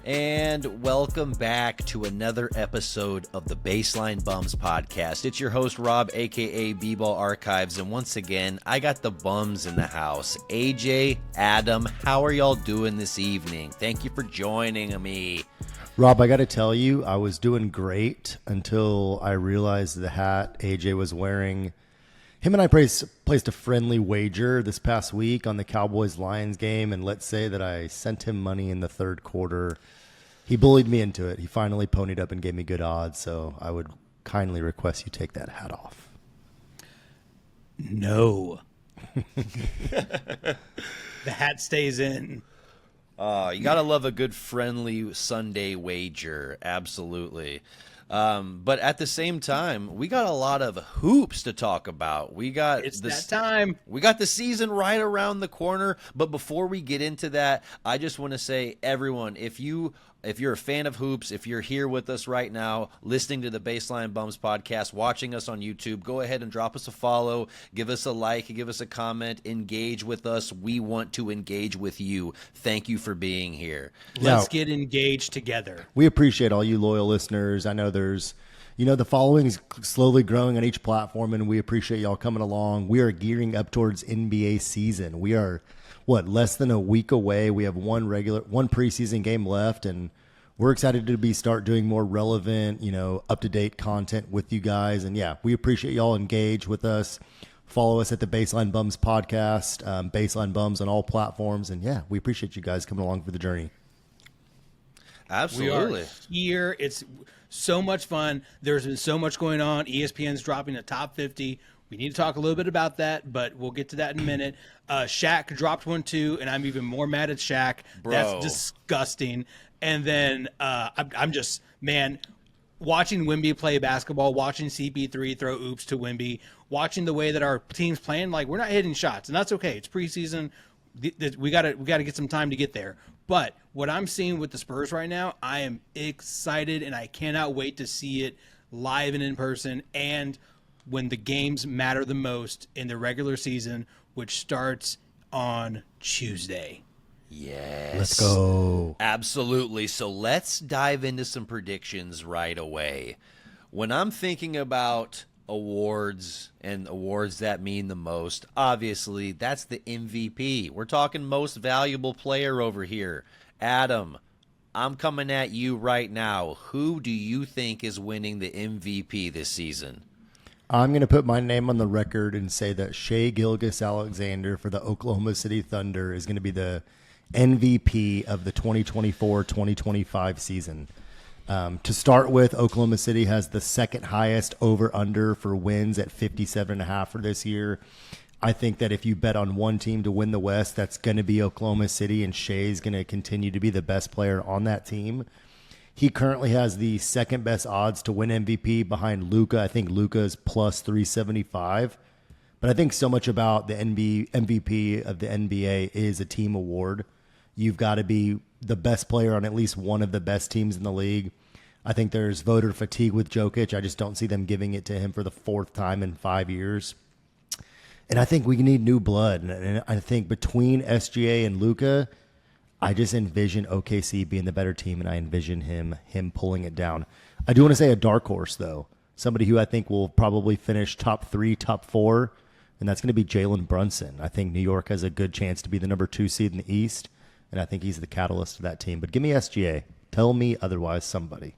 And welcome back to another episode of the Baseline Bums podcast. It's your host, Rob, a.k.a. B-Ball Archives. And once again, I got the bums in the house. AJ, Adam, how are y'all doing this evening? Thank you for joining me. Rob, I got to tell you, I was doing great until I realized the hat AJ was wearing. Him and I placed a friendly wager this past week on the Cowboys-Lions game, and let's say that I sent him money in the third quarter. He bullied me into it. He finally ponied up and gave me good odds, so I would kindly request you take that hat off. No. The hat stays in. You gotta love a good friendly Sunday wager. Absolutely. But at the same time, we got a lot of hoops to talk about. It's that time. We got the season right around the corner. But before we get into that, I just want to say, everyone, if you're a fan of hoops, if you're here with us right now, listening to the Baseline Bums podcast, watching us on YouTube, go ahead and drop us a follow, give us a like, give us a comment, engage with us. We want to engage with you. Thank you for being here. Let's get engaged together. We appreciate all you loyal listeners. I know the following is slowly growing on each platform, and we appreciate y'all coming along. We are gearing up towards NBA season. We are less than a week away. We have one preseason game left, and we're excited to start doing more relevant, up-to-date content with you guys. And yeah, we appreciate y'all engage with us. Follow us at the Baseline Bums podcast, Baseline Bums on all platforms. And yeah, we appreciate you guys coming along for the journey. Absolutely. We are here. It's so much fun. There's been so much going on. ESPN's dropping the top 50. We need to talk a little bit about that, but we'll get to that in a minute. Shaq dropped one too, and I'm even more mad at Shaq. Bro. That's disgusting. And then I'm just, man, watching Wemby play basketball, watching CP3 throw oops to Wemby, watching the way that our team's playing, like, we're not hitting shots, and that's okay. It's preseason. We gotta get some time to get there. But what I'm seeing with the Spurs right now, I am excited, and I cannot wait to see it live and in person, and when the games matter the most in the regular season, which starts on Tuesday. Yes. Let's go. Absolutely. So let's dive into some predictions right away. When I'm thinking about awards and awards that mean the most, obviously that's the MVP. We're talking most valuable player over here. Adam, I'm coming at you right now. Who do you think is winning the MVP this season? I'm going to put my name on the record and say that Shai Gilgeous-Alexander for the Oklahoma City Thunder is going to be the MVP of the 2024-2025 season. To start with, Oklahoma City has the second highest over-under for wins at 57.5 for this year. I think that if you bet on one team to win the West, that's going to be Oklahoma City, and Shai is going to continue to be the best player on that team. He currently has the second best odds to win MVP behind Luka. I think Luka is plus 375. But I think so much about the MVP of the NBA is a team award. You've got to be the best player on at least one of the best teams in the league. I think there's voter fatigue with Jokic. I just don't see them giving it to him for the fourth time in 5 years. And I think we need new blood. And I think between SGA and Luka, I just envision OKC being the better team, and I envision him pulling it down. I do want to say a dark horse, though. Somebody who I think will probably finish top 3, top 4, and that's going to be Jalen Brunson. I think New York has a good chance to be the number 2 seed in the East, and I think he's the catalyst of that team. But give me SGA. Tell me otherwise, somebody.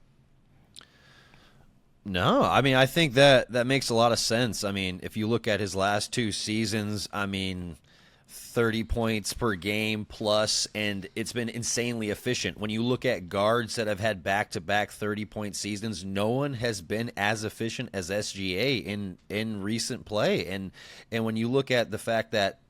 No, I mean, I think that makes a lot of sense. I mean, if you look at his last 2 seasons, 30 points per game plus, and it's been insanely efficient. When you look at guards that have had back-to-back 30-point seasons, no one has been as efficient as SGA in recent play. And when you look at the fact that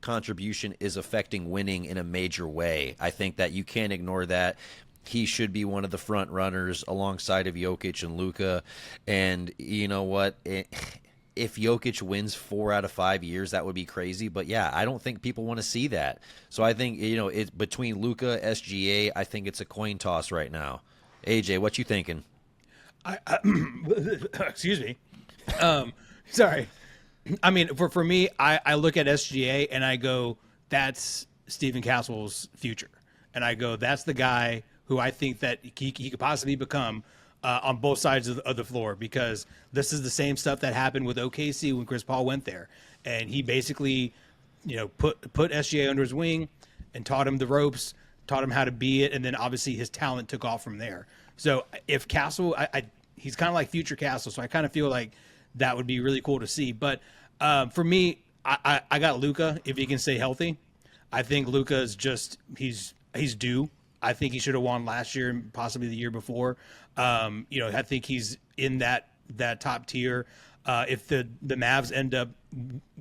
contribution is affecting winning in a major way, I think that you can't ignore that. He should be one of the front runners alongside of Jokic and Luka. And you know what? If Jokic wins 4 out of 5 years, that would be crazy. But yeah, I don't think people want to see that. So I think, it's between Luka, SGA, I think it's a coin toss right now. AJ, what you thinking? Excuse me. Sorry. I mean, for me, I look at SGA and I go, that's Stephen Castle's future. And I go, that's the guy who I think that he could possibly become on both sides of the floor, because this is the same stuff that happened with OKC when Chris Paul went there, and he basically, put SGA under his wing and taught him the ropes, taught him how to be it, and then obviously his talent took off from there. So if Castle, he's kind of like future Castle, so I kind of feel like that would be really cool to see. But for me, I got Luka if he can stay healthy. I think Luka is just he's due. I think he should have won last year and possibly the year before. I think he's in that top tier. If the Mavs end up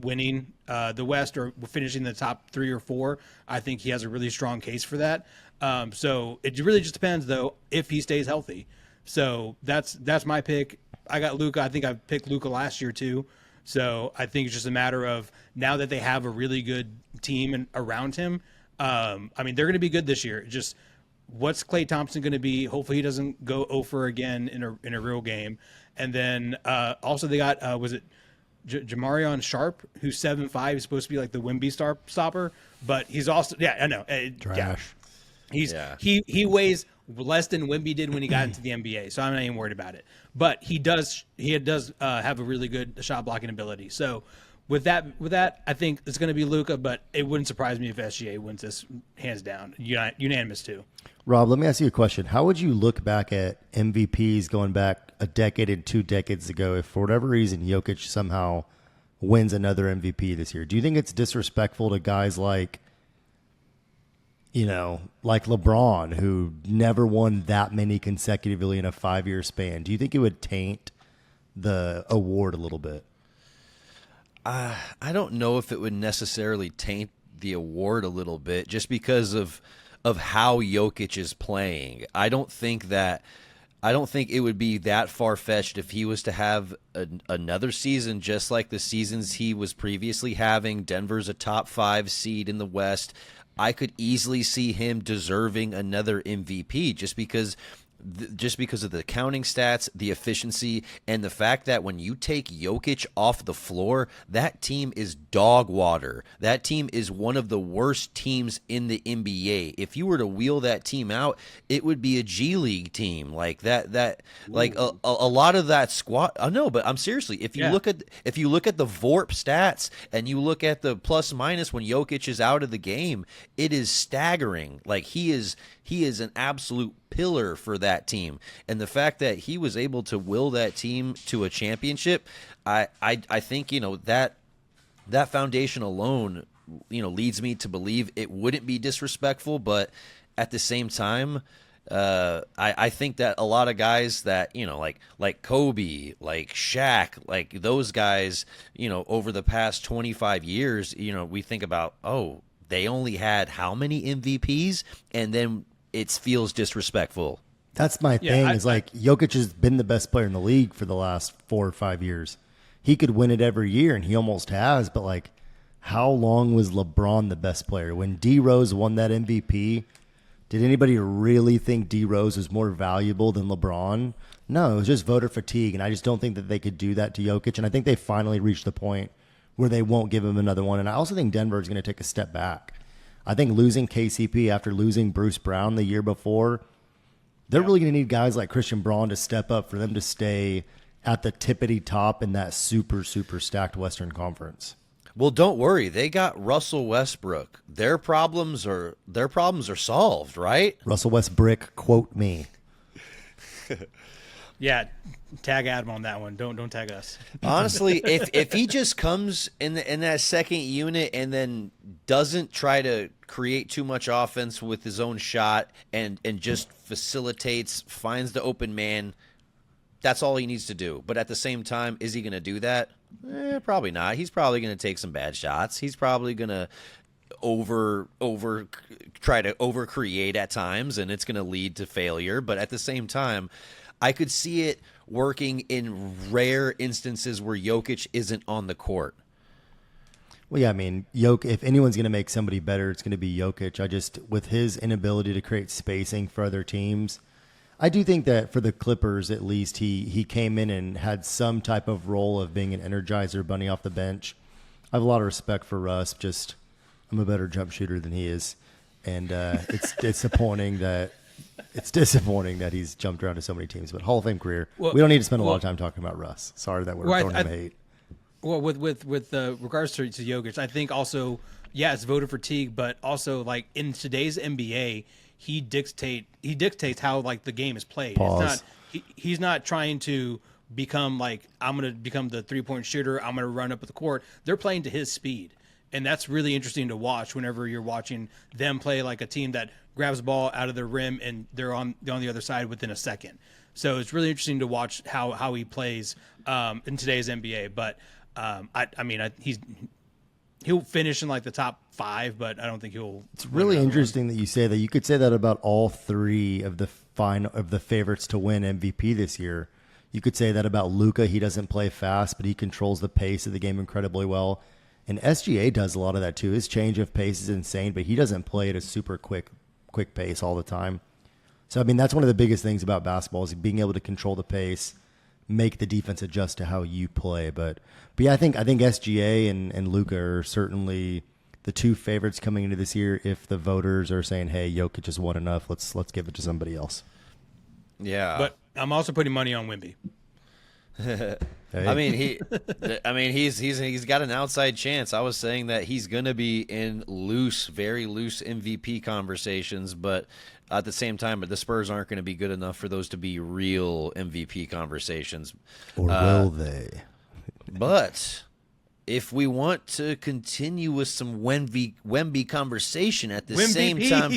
winning the West or finishing the top 3 or 4, I think he has a really strong case for that. So it really just depends, though, if he stays healthy. So that's my pick. I got Luka. I think I picked Luka last year too. So I think it's just a matter of now that they have a really good team around him. They're going to be good this year. Just what's Klay Thompson going to be? Hopefully he doesn't go 0 for again in a real game. And then also they got was it Jamarion Sharp, who's 7'5", he's supposed to be like the Wemby stopper, but he's also I know Trash. Yeah. He weighs less than Wemby did when he got into the NBA, so I'm not even worried about it. But he does have a really good shot blocking ability. So with that, I think it's going to be Luka, but it wouldn't surprise me if SGA wins this hands down, unanimous too. Rob, let me ask you a question. How would you look back at MVPs going back a decade and 2 decades ago if for whatever reason Jokic somehow wins another MVP this year? Do you think it's disrespectful to guys like LeBron, who never won that many consecutively in a 5-year span? Do you think it would taint the award a little bit? I don't know if it would necessarily taint the award a little bit, just because of how Jokic is playing. I don't think it would be that far-fetched if he was to have another season just like the seasons he was previously having. Denver's a top 5 seed in the West. I could easily see him deserving another MVP just because of the counting stats, the efficiency, and the fact that when you take Jokic off the floor, that team is dog water. That team is one of the worst teams in the NBA. If you were to wheel that team out, it would be a G League team like that. Like a lot of that squad. I know, but I'm seriously. If you look at the VORP stats and you look at the plus minus when Jokic is out of the game, it is staggering. Like he is an absolute pillar for that team, and the fact that he was able to will that team to a championship, I think that foundation alone leads me to believe it wouldn't be disrespectful. But at the same time, I think that a lot of guys that like Kobe, like Shaq, like those guys, over the past 25 years, we think about, oh, they only had how many MVPs, and then it feels disrespectful. That's my thing. Jokic has been the best player in the league for the last 4 or 5 years. He could win it every year, and he almost has. But how long was LeBron the best player? When D Rose won that MVP, did anybody really think D Rose was more valuable than LeBron? No, it was just voter fatigue, and I just don't think that they could do that to Jokic. And I think they finally reached the point where they won't give him another one. And I also think Denver is going to take a step back. I think losing KCP after losing Bruce Brown the year before, they're really going to need guys like Christian Braun to step up for them to stay at the tippity top in that super, super stacked Western Conference. Well, don't worry. They got Russell Westbrook. Their problems are solved, right? Russell Westbrook, quote me. Yeah, tag Adam on that one. Don't tag us. Honestly, if he just comes in that second unit and then doesn't try to create too much offense with his own shot and just facilitates, finds the open man, that's all he needs to do. But at the same time, is he going to do that? Probably not. He's probably going to take some bad shots. He's probably going to try to overcreate at times, and it's going to lead to failure. But at the same time, I could see it working in rare instances where Jokic isn't on the court. Well, yeah, if anyone's going to make somebody better, it's going to be Jokic. With his inability to create spacing for other teams, I do think that for the Clippers, at least, he came in and had some type of role of being an energizer bunny off the bench. I have a lot of respect for Russ. I'm a better jump shooter than he is. And it's disappointing that it's disappointing that he's jumped around to so many teams. But Hall of Fame career. Well- we don't need to spend a lot of well- time talking about Russ. Sorry that we're Well, throwing him hate. Well, with regards to Jokic, I think also, yeah, it's voter fatigue, but also like in today's NBA, he dictates how like the game is played. Pause. It's not he's not trying to become like, I'm going to become the 3-point shooter, I'm going to run up the court. They're playing to his speed. And that's really interesting to watch whenever you're watching them play like a team that grabs the ball out of the rim and they're on the other side within a second. So it's really interesting to watch how he plays in today's NBA. But he'll finish in like the top 5, but I don't think he'll. It's really interesting that you say that. You could say that about all 3 of the favorites to win MVP this year. You could say that about Luka. He doesn't play fast, but he controls the pace of the game incredibly well. And SGA does a lot of that too. His change of pace is insane, but he doesn't play at a super quick pace all the time. So, I mean, that's one of the biggest things about basketball is being able to control the pace, make the defense adjust to how you play. But yeah, I think SGA and Luka are certainly the 2 favorites coming into this year. If the voters are saying, "Hey, Jokic just won enough, let's give it to somebody else." Yeah, But I'm also putting money on Wemby. Hey. I mean, he's got an outside chance. I was saying that he's going to be in very loose MVP conversations, but at the same time, the Spurs aren't going to be good enough for those to be real MVP conversations. Or will they? But if we want to continue with some Wemby conversation at the same time,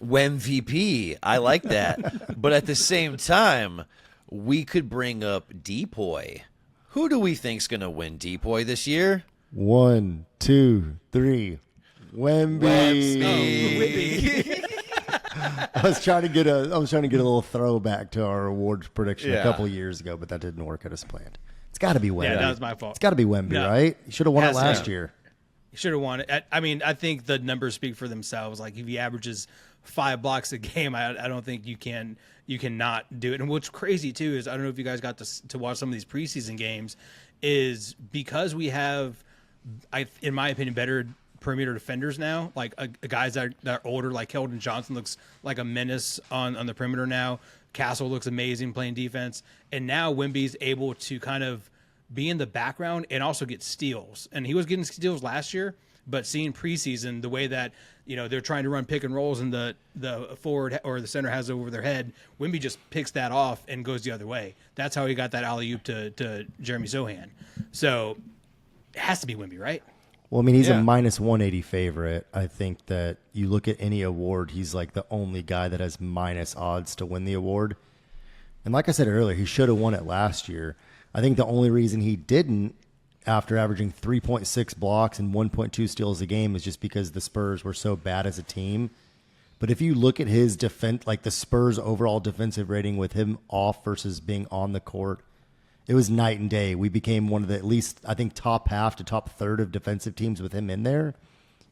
Wemvp, I like that. But at the same time, we could bring up Depoy. Who do we think's going to win Depoy this year? 1, 2, 3. Wemby. I was trying to get a little throwback to our awards prediction a couple of years ago, but that didn't work out as planned. It's got to be Wemby. Yeah, that was my fault. It's got to be Wemby, No. right? You should have won it Has to. last year. He should have won it. I mean, I think the numbers speak for themselves. Like if he averages 5 blocks a game, I don't think you cannot do it. And what's crazy too is I don't know if you guys got to watch some of these preseason games, is because we have, in my opinion, better perimeter defenders now. Like guys that are older, like Keldon Johnson looks like a menace on the perimeter now. Castle looks amazing playing defense, and now Wemby's able to kind of be in the background and also get steals. And he was getting steals last year, but seeing preseason the way that they're trying to run pick and rolls and the forward or the center has it over their head, Wemby just picks that off and goes the other way. That's how he got that alley-oop to Jeremy Sohan. So it has to be Wemby, right? Well, I mean, he's Yeah. a minus 180 favorite. I think that you look at any award, he's like the only guy that has minus odds to win the award. And like I said earlier, he should have won it last year. I think the only reason he didn't, after averaging 3.6 blocks and 1.2 steals a game, is just because the Spurs were so bad as a team. But if you look at his defense, like the Spurs' overall defensive rating with him off versus being on the court, it was night and day. We became one of the, at least, I think, top half to top third of defensive teams with him in there.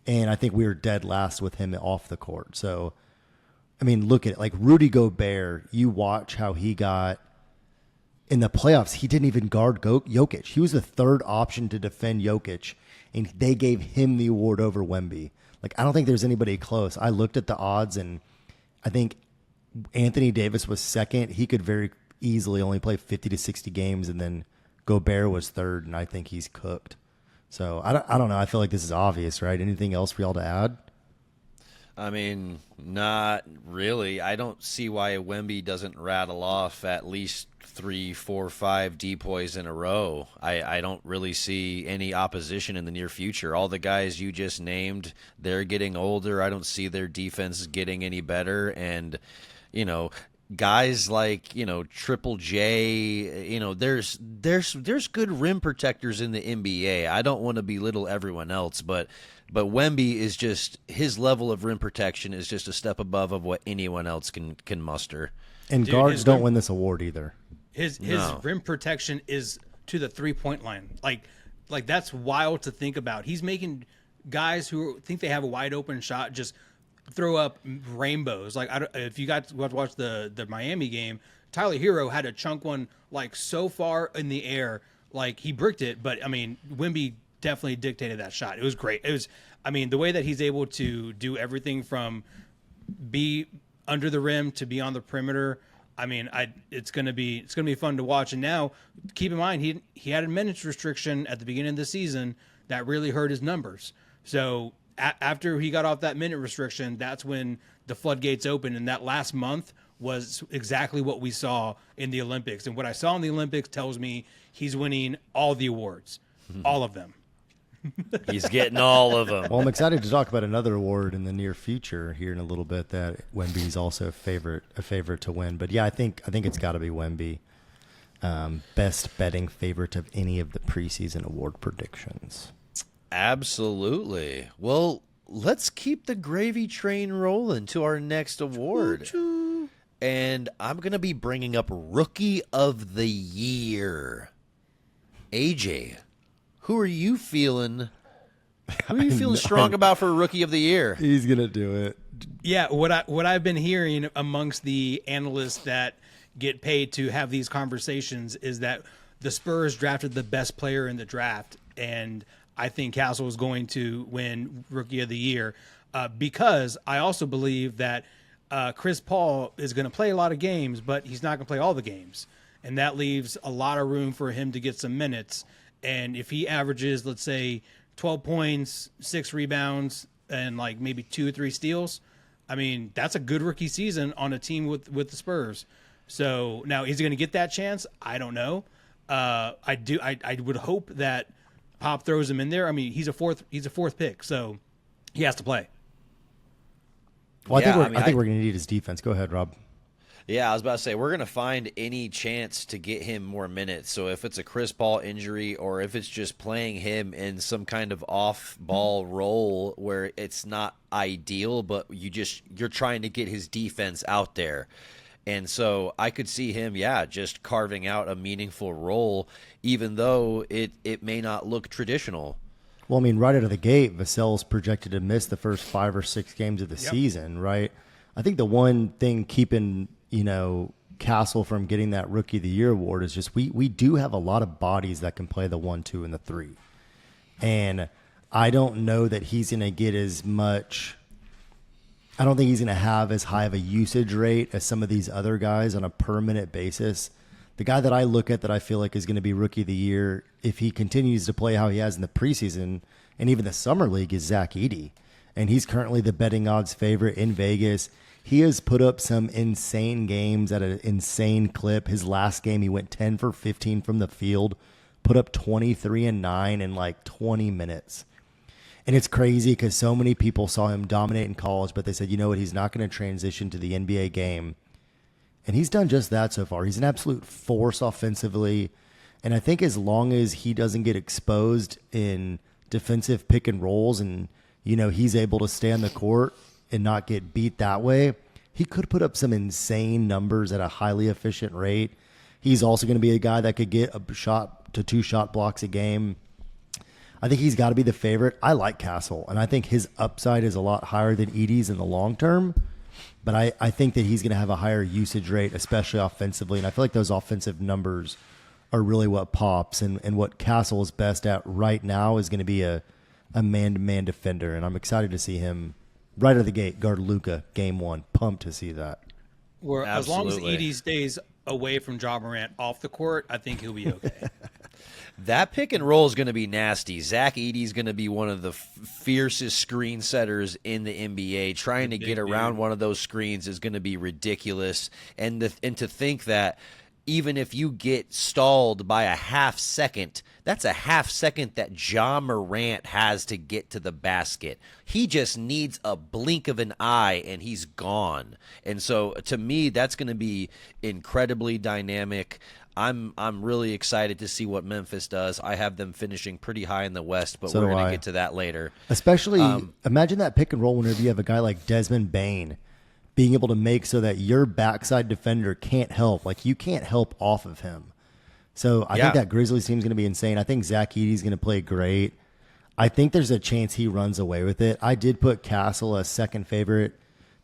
And I think we were dead last with him off the court. So, I mean, look at it. Like Rudy Gobert, you watch how he got in the playoffs. He didn't even guard Jokic. He was the third option to defend Jokic, and they gave him the award over Wemby. Like, I don't think there's anybody close. I looked at the odds, and I think Anthony Davis was second. He could very easily only play 50 to 60 games, and then Gobert was third, and I think he's cooked. So I don't know. I feel like this is obvious, right? Anything else for y'all to add? I mean, not really. I don't see why Wemby doesn't rattle off at least 3, 4, 5 depoys in a row. I don't really see any opposition in the near future. All the guys you just named, they're getting older. I don't see their defense getting any better. And, guys like Triple J, there's good rim protectors in the NBA. I don't want to belittle everyone else, but Wemby is just, his level of rim protection is just a step above of what anyone else can muster. And Dude, guards his don't rim- win this award either. His No. rim protection is to the 3-point line. Like that's wild to think about. He's making guys who think they have a wide open shot just throw up rainbows. Like if you got to watch the Miami game, Tyler Hero had to chunk one like so far in the air, like he bricked it. But I mean, Wemby definitely dictated that shot. It was great. It was, I mean, the way that he's able to do everything from be under the rim to be on the perimeter. I mean, it's gonna be fun to watch. And now, keep in mind, he had a minutes restriction at the beginning of the season that really hurt his numbers. So after he got off that minute restriction, that's when the floodgates opened, and that last month was exactly what we saw in the Olympics. And what I saw in the Olympics tells me he's winning all the awards, all of them. He's getting all of them. Well, I'm excited to talk about another award in the near future here in a little bit that Wemby's also a favorite to win. But yeah, I think it's got to be Wemby. Best betting favorite of any of the preseason award predictions. Absolutely. Well, let's keep the gravy train rolling to our next award. Choo-choo. And I'm going to be bringing up Rookie of the Year. AJ, who are you feeling? Who are you feeling strong about for Rookie of the Year? He's going to do it. Yeah, what I've been hearing amongst the analysts that get paid to have these conversations is that the Spurs drafted the best player in the draft, and I think Castle is going to win Rookie of the Year because I also believe that Chris Paul is going to play a lot of games, but he's not going to play all the games, and that leaves a lot of room for him to get some minutes. And if he averages, let's say, 12 points, 6 rebounds, and like maybe 2 or 3 steals, I mean, that's a good rookie season on a team with the Spurs. So now, is he going to get that chance? I don't know. I would hope that Pop throws him in there. I mean, he's a fourth pick, so he has to play. Well, I think we're going to need his defense. Go ahead, Rob. Yeah, I was about to say, we're going to find any chance to get him more minutes. So if it's a Chris Paul injury or if it's just playing him in some kind of off-ball role where it's not ideal, but you're trying to get his defense out there. And so I could see him, just carving out a meaningful role, even though it may not look traditional. Well, I mean, right out of the gate, Vassell's projected to miss the first 5 or 6 games of the season, right? I think the one thing keeping Castle from getting that Rookie of the Year award is just we do have a lot of bodies that can play the 1, 2, and the 3. And I don't know that he's going to get as much – I don't think he's going to have as high of a usage rate as some of these other guys on a per-minute basis. The guy that I look at that I feel like is going to be Rookie of the Year, if he continues to play how he has in the preseason and even the Summer League, is Zach Edey. And he's currently the betting odds favorite in Vegas. He has put up some insane games at an insane clip. His last game, he went 10 for 15 from the field, put up 23 and 9 in like 20 minutes. And it's crazy because so many people saw him dominate in college, but they said, you know what, he's not going to transition to the NBA game. And he's done just that so far. He's an absolute force offensively. And I think as long as he doesn't get exposed in defensive pick and rolls and, he's able to stay on the court and not get beat that way, he could put up some insane numbers at a highly efficient rate. He's also going to be a guy that could get a shot to 2 shot blocks a game. I think he's got to be the favorite. I like Castle, and I think his upside is a lot higher than Edey's in the long term. But I think that he's going to have a higher usage rate, especially offensively. And I feel like those offensive numbers are really what pops. And what Castle is best at right now is going to be a man-to-man defender. And I'm excited to see him right out of the gate guard Luka game 1. Pumped to see that. Where as long as Edey stays away from Ja Morant off the court, I think he'll be okay. That pick and roll is going to be nasty. Zach Edey is going to be one of the fiercest screen setters in the NBA. Trying to get around one of those screens is going to be ridiculous. And to think that even if you get stalled by a half second, that's a half second that Ja Morant has to get to the basket. He just needs a blink of an eye and he's gone. And so to me, that's going to be incredibly dynamic. I'm really excited to see what Memphis does. I have them finishing pretty high in the West, but we're going to get to that later. Especially, imagine that pick and roll whenever you have a guy like Desmond Bane being able to make so that your backside defender can't help. Like, you can't help off of him. So I think that Grizzlies team is going to be insane. I think Zach Edey is going to play great. I think there's a chance he runs away with it. I did put Castle as second favorite.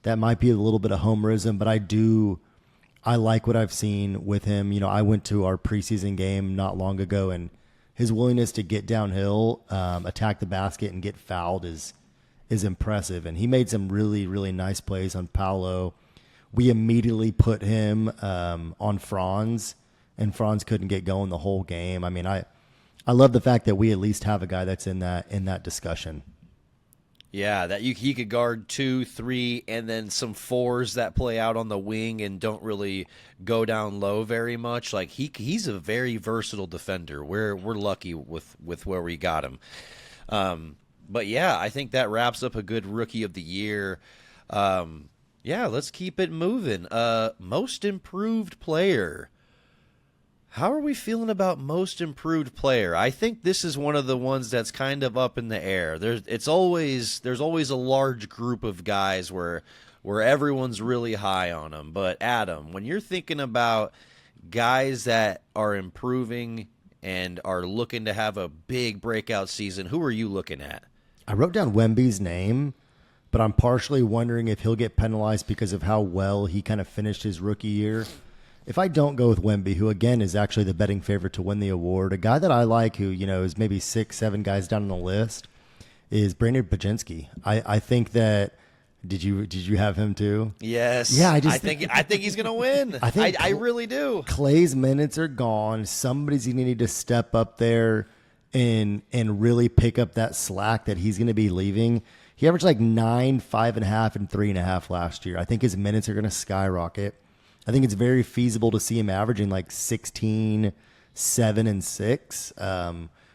That might be a little bit of homerism, but I like what I've seen with him. I went to our preseason game not long ago, and his willingness to get downhill, attack the basket, and get fouled is impressive. And he made some really, really nice plays on Paolo we immediately put him on Franz, and Franz couldn't get going the whole game. I mean, I love the fact that we at least have a guy that's in that discussion. Yeah, that he could guard 2, 3, and then some 4s that play out on the wing and don't really go down low very much. Like he's a very versatile defender. We're lucky with where we got him. But yeah, I think that wraps up a good Rookie of the Year. Yeah, let's keep it moving. Most Improved Player. How are we feeling about Most Improved Player? I think this is one of the ones that's kind of up in the air. There's always a large group of guys where everyone's really high on them. But Adam, when you're thinking about guys that are improving and are looking to have a big breakout season, who are you looking at? I wrote down Wemby's name, but I'm partially wondering if he'll get penalized because of how well he kind of finished his rookie year. If I don't go with Wemby, who again is actually the betting favorite to win the award, a guy that I like who, is maybe 6, 7 guys down on the list is Brandon Pajemski. I think that did you have him too? Yes. Yeah, I think he's gonna win. I really do. Clay's minutes are gone. Somebody's gonna need to step up there and really pick up that slack that he's gonna be leaving. He averaged like 9, 5.5, and 3.5 last year. I think his minutes are gonna skyrocket. I think it's very feasible to see him averaging like 16, 7, and 6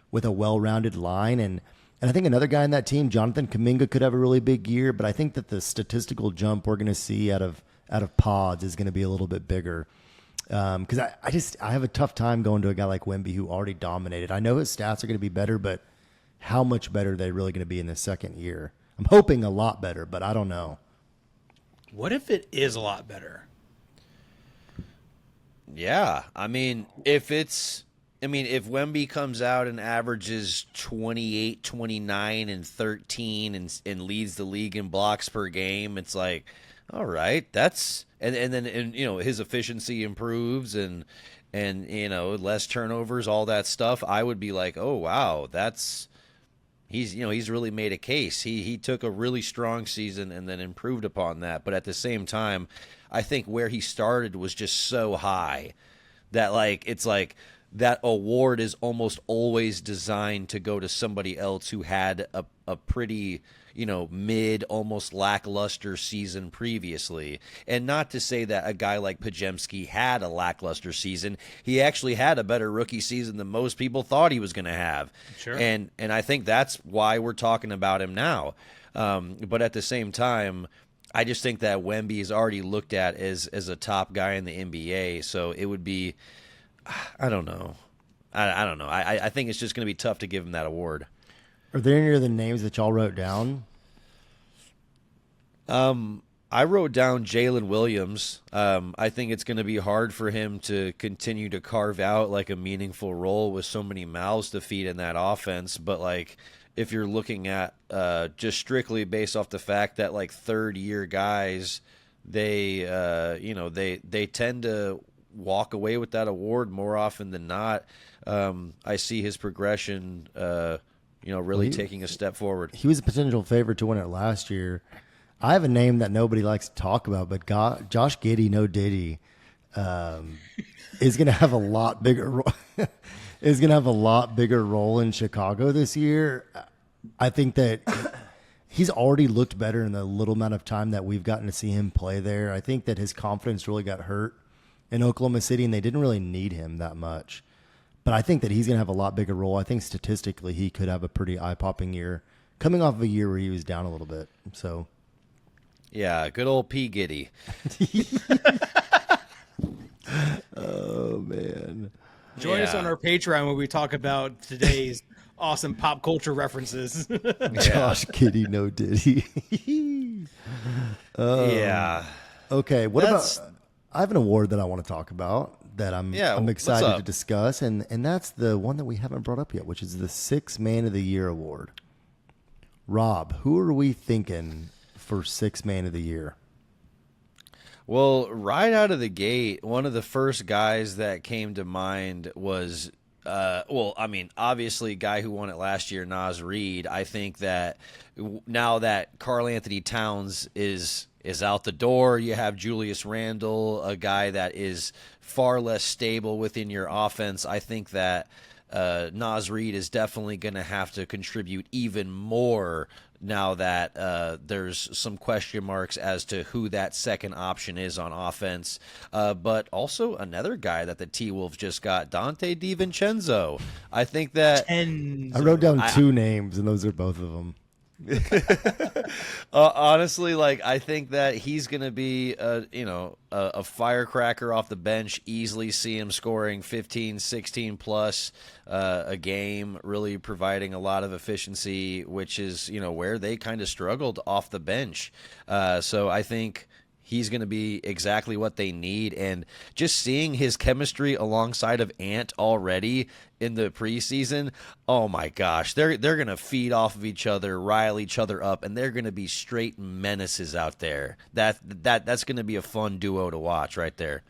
with a well-rounded line. And I think another guy in that team, Jonathan Kuminga, could have a really big year. But I think that the statistical jump we're going to see out of Pods is going to be a little bit bigger. Because I have a tough time going to a guy like Wemby who already dominated. I know his stats are going to be better, but how much better are they really going to be in the second year? I'm hoping a lot better, but I don't know. What if it is a lot better? Yeah, I mean, if Wemby comes out and averages 28, 29, and 13 and leads the league in blocks per game, it's like, all right, that's and then his efficiency improves and less turnovers, all that stuff. I would be like, oh wow, he's really made a case. He took a really strong season and then improved upon that. But at the same time, I think where he started was just so high that it's like that award is almost always designed to go to somebody else who had a pretty mid, almost lackluster season previously. And not to say that a guy like Pajemski had a lackluster season. He actually had a better rookie season than most people thought he was going to have. Sure. And I think that's why we're talking about him now. But at the same time, I just think that Wemby is already looked at as a top guy in the NBA. So it would be, I don't know. I don't know. I think it's just going to be tough to give him that award. Are there any other names that y'all wrote down? I wrote down Jalen Williams. I think it's going to be hard for him to continue to carve out like a meaningful role with so many mouths to feed in that offense. But if you're looking at just strictly based off the fact that third year guys, they tend to walk away with that award more often than not. I see his progression, really taking a step forward. He was a potential favorite to win it last year. I have a name that nobody likes to talk about, but Josh Giddey, no Diddy, is going to have a lot bigger role in Chicago this year. I think that he's already looked better in the little amount of time that we've gotten to see him play there. I think that his confidence really got hurt in Oklahoma City, and they didn't really need him that much. But I think that he's going to have a lot bigger role. I think statistically he could have a pretty eye-popping year, coming off of a year where he was down a little bit. So, yeah, good old P. Giddy. Oh, man. Join us on our Patreon where we talk about today's awesome pop culture references. Josh Giddey, no Diddy. Yeah. Okay, about I have an award that I want to talk about that I'm excited to discuss, and that's the one that we haven't brought up yet, which is the Sixth Man of the Year award. Rob, who are we thinking for Sixth Man of the Year? Well, right out of the gate, one of the first guys that came to mind was Well, I mean, obviously, guy who won it last year, Nas Reed. I think that now that Karl Anthony Towns is out the door, you have Julius Randle, a guy that is far less stable within your offense. I think that Nas Reed is definitely going to have to contribute even more now that there's some question marks as to who that second option is on offense. But also another guy that the T-Wolves just got, Dante DiVincenzo. I think that And I wrote down two names, and those are both of them. honestly, like, I think that he's going to be a firecracker off the bench. Easily see him scoring 15, 16 plus a game, really providing a lot of efficiency, which is where they kind of struggled off the bench. So I think he's going to be exactly what they need. And just seeing his chemistry alongside of Ant already in the preseason, oh my gosh, they're going to feed off of each other, rile each other up, and they're going to be straight menaces out there. That's going to be a fun duo to watch right there.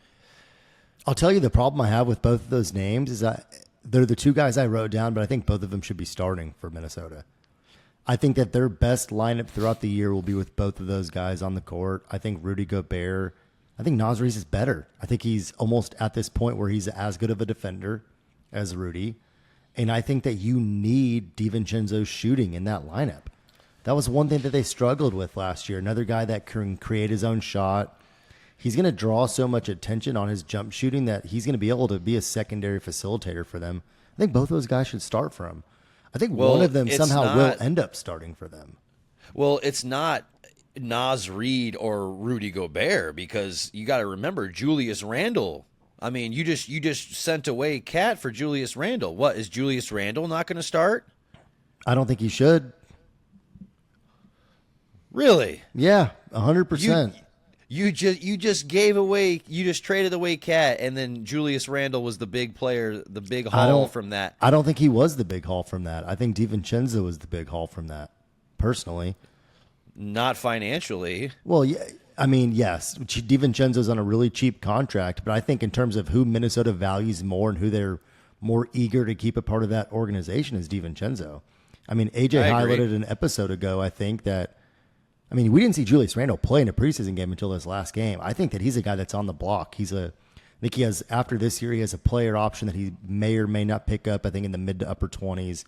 I'll tell you the problem I have with both of those names is that they're the two guys I wrote down, but I think both of them should be starting for Minnesota. I think that their best lineup throughout the year will be with both of those guys on the court. I think Rudy Gobert, I think Nas Reed is better. I think he's almost at this point where he's as good of a defender as Rudy. And I think that you need DiVincenzo's shooting in that lineup. That was one thing that they struggled with last year. Another guy that can create his own shot. He's going to draw so much attention on his jump shooting that he's going to be able to be a secondary facilitator for them. I think both those guys should start for him. I think one of them somehow will end up starting for them. Well, it's not Nas Reed or Rudy Gobert, because you got to remember Julius Randle. I mean, you just sent away Cat for Julius Randle. What, is Julius Randle not going to start? I don't think he should. Really? Yeah, 100%. You just traded away Cat, and then Julius Randle was the big player, the big haul from that. I don't think he was the big haul from that. I think DiVincenzo was the big haul from that, personally. Not financially. Well, yeah, I mean, yes, DiVincenzo's on a really cheap contract, but I think in terms of who Minnesota values more and who they're more eager to keep a part of that organization is DiVincenzo. I mean, AJ highlighted an episode ago, I think, that we didn't see Julius Randle play in a preseason game until this last game. I think that he's a guy that's on the block. I think he has, after this year, he has a player option that he may or may not pick up, I think, in the mid to upper 20s.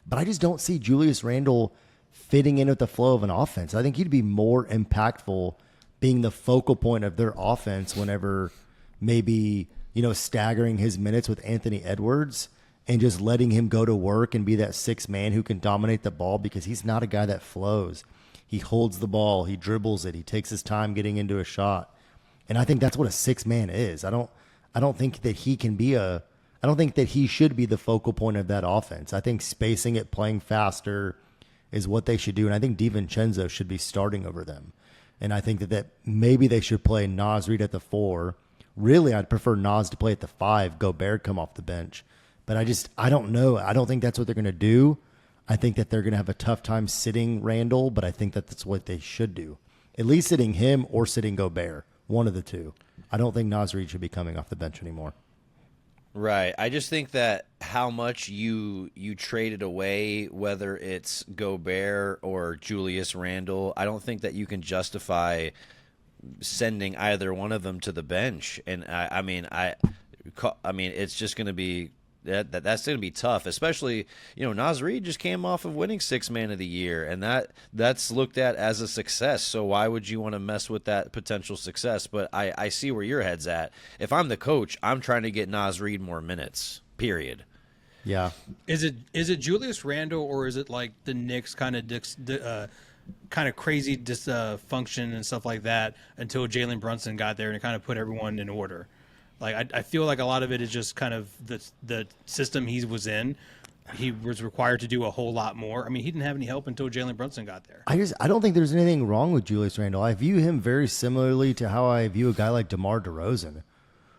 But I just don't see Julius Randle fitting in with the flow of an offense. I think he'd be more impactful being the focal point of their offense whenever maybe, staggering his minutes with Anthony Edwards and just letting him go to work and be that sixth man who can dominate the ball, because he's not a guy that flows. He holds the ball, he dribbles it, he takes his time getting into a shot. And I think that's what a six man is. I don't think that he can be I don't think that he should be the focal point of that offense. I think spacing it, playing faster is what they should do. And I think DiVincenzo should be starting over them. And I think that maybe they should play Nas Reed at the 4. Really, I'd prefer Nas to play at the 5, Gobert come off the bench. But I don't know. I don't think that's what they're going to do. I think that they're going to have a tough time sitting Randle, but I think that that's what they should do. At least sitting him or sitting Gobert, one of the two. I don't think Nas Reed should be coming off the bench anymore. Right. I just think that how much you traded away, whether it's Gobert or Julius Randle, I don't think that you can justify sending either one of them to the bench. And I mean, it's just going to be that's going to be tough, especially, Nas Reed just came off of winning Sixth Man of the Year, and that's looked at as a success. So why would you want to mess with that potential success? But I see where your head's at. If I'm the coach, I'm trying to get Nas Reed more minutes, period. Yeah. Is it Julius Randle, or is it like the Knicks kind of crazy dysfunction and stuff like that until Jalen Brunson got there and it kind of put everyone in order? Like, I feel like a lot of it is just kind of the system he was in. He was required to do a whole lot more. I mean, he didn't have any help until Jalen Brunson got there. I don't think there's anything wrong with Julius Randle. I view him very similarly to how I view a guy like DeMar DeRozan,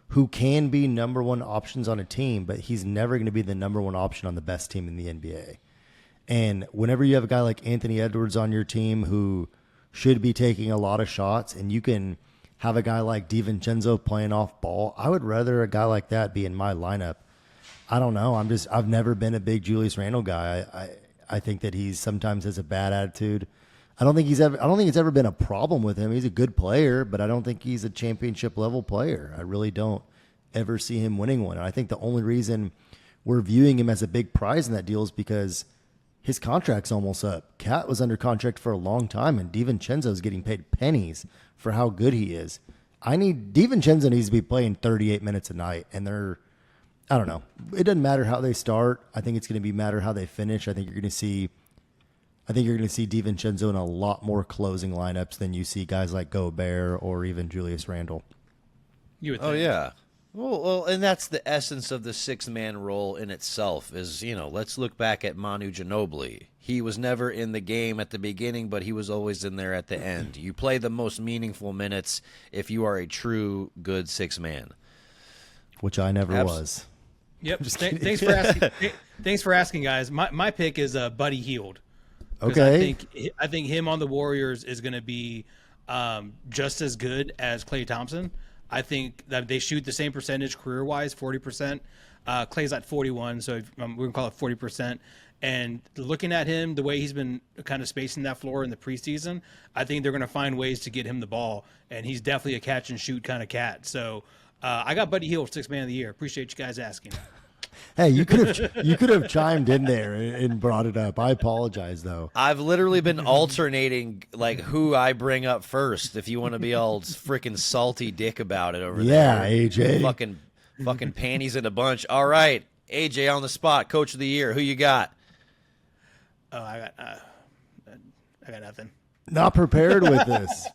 who can be number one options on a team, but he's never going to be the number one option on the best team in the NBA. And whenever you have a guy like Anthony Edwards on your team who should be taking a lot of shots, and you can have a guy like DiVincenzo playing off ball, I would rather a guy like that be in my lineup. I don't know. I've never been a big Julius Randle guy. I think that he sometimes has a bad attitude. I don't think it's ever been a problem with him. He's a good player, but I don't think he's a championship level player. I really don't ever see him winning one. And I think the only reason we're viewing him as a big prize in that deal is because his contract's almost up. Cat was under contract for a long time, and DiVincenzo's getting paid pennies for how good he is. DiVincenzo needs to be playing 38 minutes a night, and I don't know. It doesn't matter how they start. I think it's going to be matter how they finish. I think you're going to see DiVincenzo in a lot more closing lineups than you see guys like Gobert or even Julius Randle. You would think. Oh yeah. Well, and that's the essence of the six-man role in itself is, let's look back at Manu Ginobili. He was never in the game at the beginning, but he was always in there at the end. You play the most meaningful minutes if you are a true good six-man. Which I never was. Yep. Thanks for asking. Thanks for asking, guys. My pick is Buddy Hield. Okay. I think him on the Warriors is going to be just as good as Klay Thompson. I think that they shoot the same percentage career-wise, 40%. Klay's at 41, so we're going to call it 40%. And looking at him, the way he's been kind of spacing that floor in the preseason, I think they're going to find ways to get him the ball. And he's definitely a catch-and-shoot kind of cat. So I got Buddy Hield, Sixth Man of the Year. Appreciate you guys asking. Hey, you could have chimed in there and brought it up. I apologize, though. I've literally been alternating who I bring up first. If you want to be all freaking salty dick about it over there, yeah, AJ, fucking panties in a bunch. All right, AJ on the spot, Coach of the Year. Who you got? Oh, I got nothing. Not prepared with this.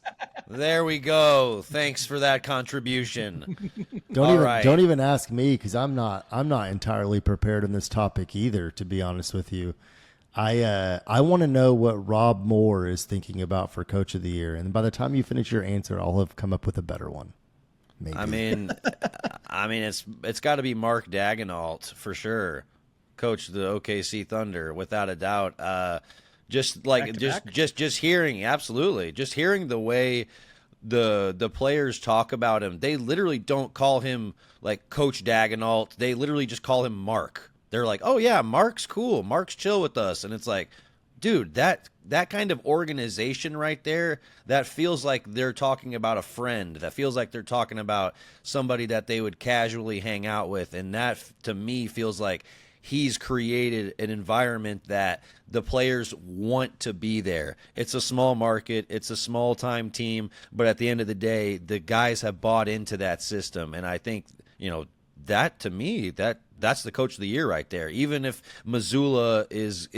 There we go. Thanks for that contribution. Don't even ask me because I'm not entirely prepared on this topic either. To be honest with you, I want to know what Rob Moore is thinking about for Coach of the Year, and by the time you finish your answer, I'll have come up with a better one. Maybe. I mean, it's got to be Mark Daigneault for sure, Coach of the OKC Thunder, without a doubt. Just hearing the way the players talk about him, they literally don't call him like Coach Daigneault. They literally just call him Mark. They're like, oh yeah, Mark's cool. Mark's chill with us. And it's like, dude, that kind of organization right there, that feels like they're talking about a friend. That feels like they're talking about somebody that they would casually hang out with. And that to me feels like he's created an environment that the players want to be there. It's a small market. It's a small-time team. But at the end of the day, the guys have bought into that system. And I think, that to me, that's the Coach of the Year right there. Even if Missoula is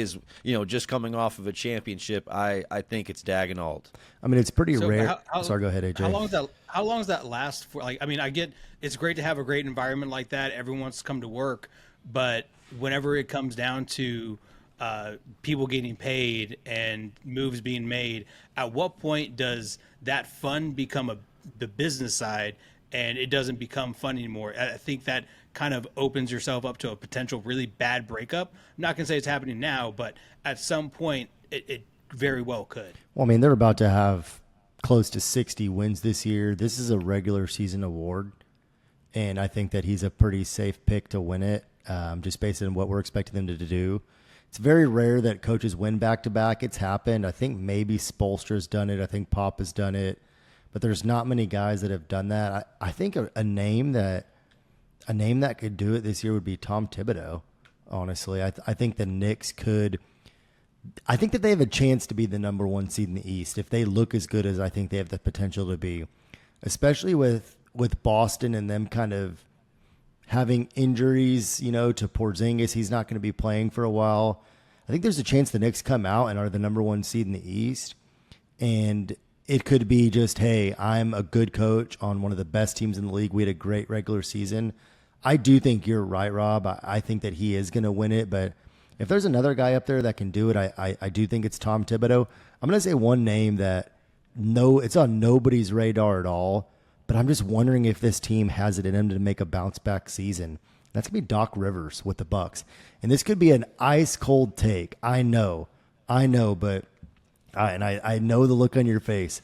just coming off of a championship, I think it's Daigneault. I mean, it's pretty rare. Sorry, go ahead, AJ. How long does that last for? I get it's great to have a great environment like that. Everyone wants to come to work. But whenever it comes down to people getting paid and moves being made, at what point does that fun become the business side and it doesn't become fun anymore? I think that kind of opens yourself up to a potential really bad breakup. I'm not going to say it's happening now, but at some point it very well could. Well, I mean, they're about to have close to 60 wins this year. This is a regular season award, and I think that he's a pretty safe pick to win it. Just based on what we're expecting them to do. It's very rare that coaches win back-to-back. It's happened. I think maybe Spoelstra's done it. I think Pop has done it. But there's not many guys that have done that. I think a name that could do it this year would be Tom Thibodeau, honestly. I think the Knicks could – I think that they have a chance to be the number one seed in the East if they look as good as I think they have the potential to be, especially with Boston and them kind of – having injuries, to Porzingis. He's not going to be playing for a while. I think there's a chance the Knicks come out and are the number one seed in the East. And it could be just, hey, I'm a good coach on one of the best teams in the league. We had a great regular season. I do think you're right, Rob. I think that he is going to win it. But if there's another guy up there that can do it, I do think it's Tom Thibodeau. I'm going to say one name that it's on nobody's radar at all. But I'm just wondering if this team has it in them to make a bounce-back season. That's going to be Doc Rivers with the Bucks. And this could be an ice-cold take. I know, but I know the look on your face.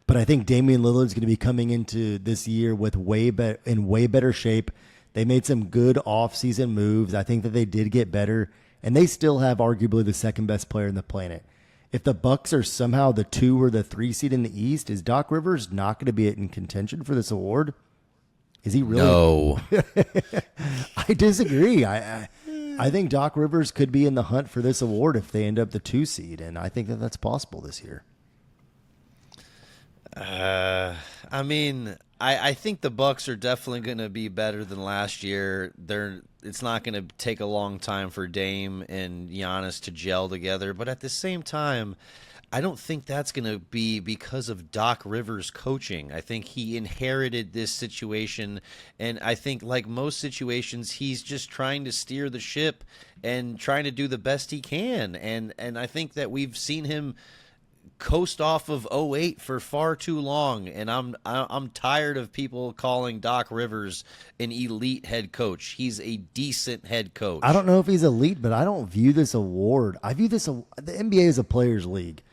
But I think Damian Lillard's going to be coming into this year with in way better shape They made some good offseason moves. I think that they did get better, and they still have arguably the second best player in the planet. If the Bucks are somehow the 2 or the 3 seed in the East, is Doc Rivers not going to be in contention for this award? Is he really? No. I disagree. I think Doc Rivers could be in the hunt for this award if they end up the 2 seed, and I think that that's possible this year. I mean, I think the Bucks are definitely going to be better than last year. It's not going to take a long time for Dame and Giannis to gel together, but at the same time, I don't think that's going to be because of Doc Rivers' coaching. I think he inherited this situation, and I think like most situations, he's just trying to steer the ship and trying to do the best he can. And I think that we've seen him coast off of 08 for far too long, and I'm tired of people calling Doc Rivers an elite head coach. He's a decent head coach. I don't know if he's elite, but I don't view this award. I view this the NBA is a players' league,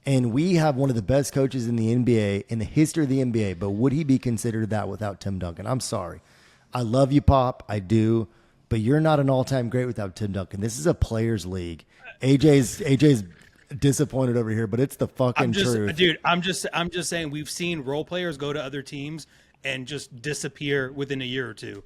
and we have one of the best coaches in the NBA in the history of the NBA. But would he be considered that without Tim Duncan? I'm sorry. I love you, Pop. I do, but you're not an all-time great without Tim Duncan. This is a players' league. AJ's disappointed over here, but it's the fucking truth. Dude, I'm just saying we've seen role players go to other teams and just disappear within a year or two.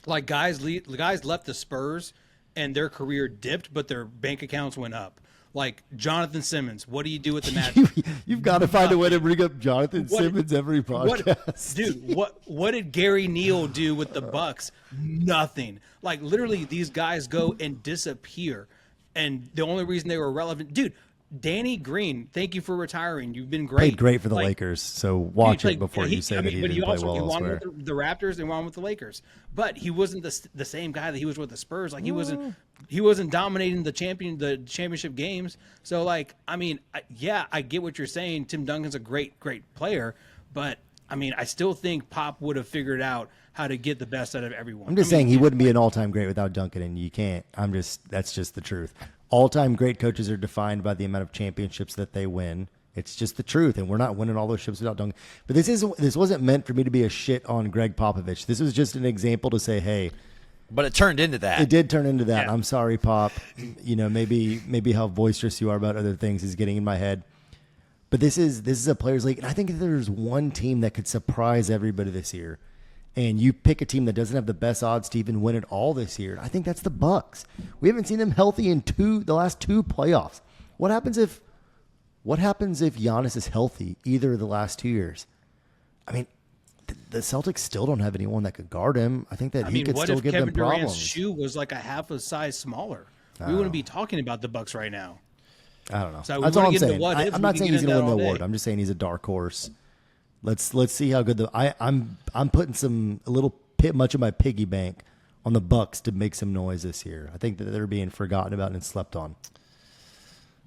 Like guys left the Spurs and their career dipped, but their bank accounts went up. Like Jonathan Simmons, what do you do with the Magic? You've got to find a way to bring up Jonathan Simmons every podcast. What did Gary Neal do with the Bucks? Nothing. Like literally, these guys go and disappear. And the only reason they were relevant, dude, Danny Green, thank you for retiring. You've been great. Played great for the Lakers, so watch it before you say that he didn't play well elsewhere. He won with the Raptors and won with the Lakers, but he wasn't the same guy that he was with the Spurs. Like he wasn't dominating the championship games. So like, I mean, I get what you're saying. Tim Duncan's a great player, but I mean, I still think Pop would have figured out how to get the best out of everyone. I'm just saying he wouldn't be an all-time great without Duncan, and you can't. That's just the truth. All-time great coaches are defined by the amount of championships that they win. It's just the truth, and we're not winning all those ships without Duncan. But this wasn't meant for me to be a shit on Greg Popovich. This was just an example to say, hey. But it turned into that. It did turn into that. Yeah. I'm sorry, Pop. You know, maybe how boisterous you are about other things is getting in my head. But this is a players' league, and I think if there's one team that could surprise everybody this year, and you pick a team that doesn't have the best odds to even win it all this year, I think that's the Bucks. We haven't seen them healthy in the last 2 playoffs. What happens if Giannis is healthy either of the last 2 years? I mean, the Celtics still don't have anyone that could guard him. I think that he could still give them problems. What if Kevin Durant's shoe was like a half a size smaller? We wouldn't be talking about the Bucks right now. I don't know. So that's all I'm saying. I'm not saying he's going to win the award. I'm just saying he's a dark horse. Let's see how good I'm putting much of my piggy bank on the Bucks to make some noise this year. I think that they're being forgotten about and slept on.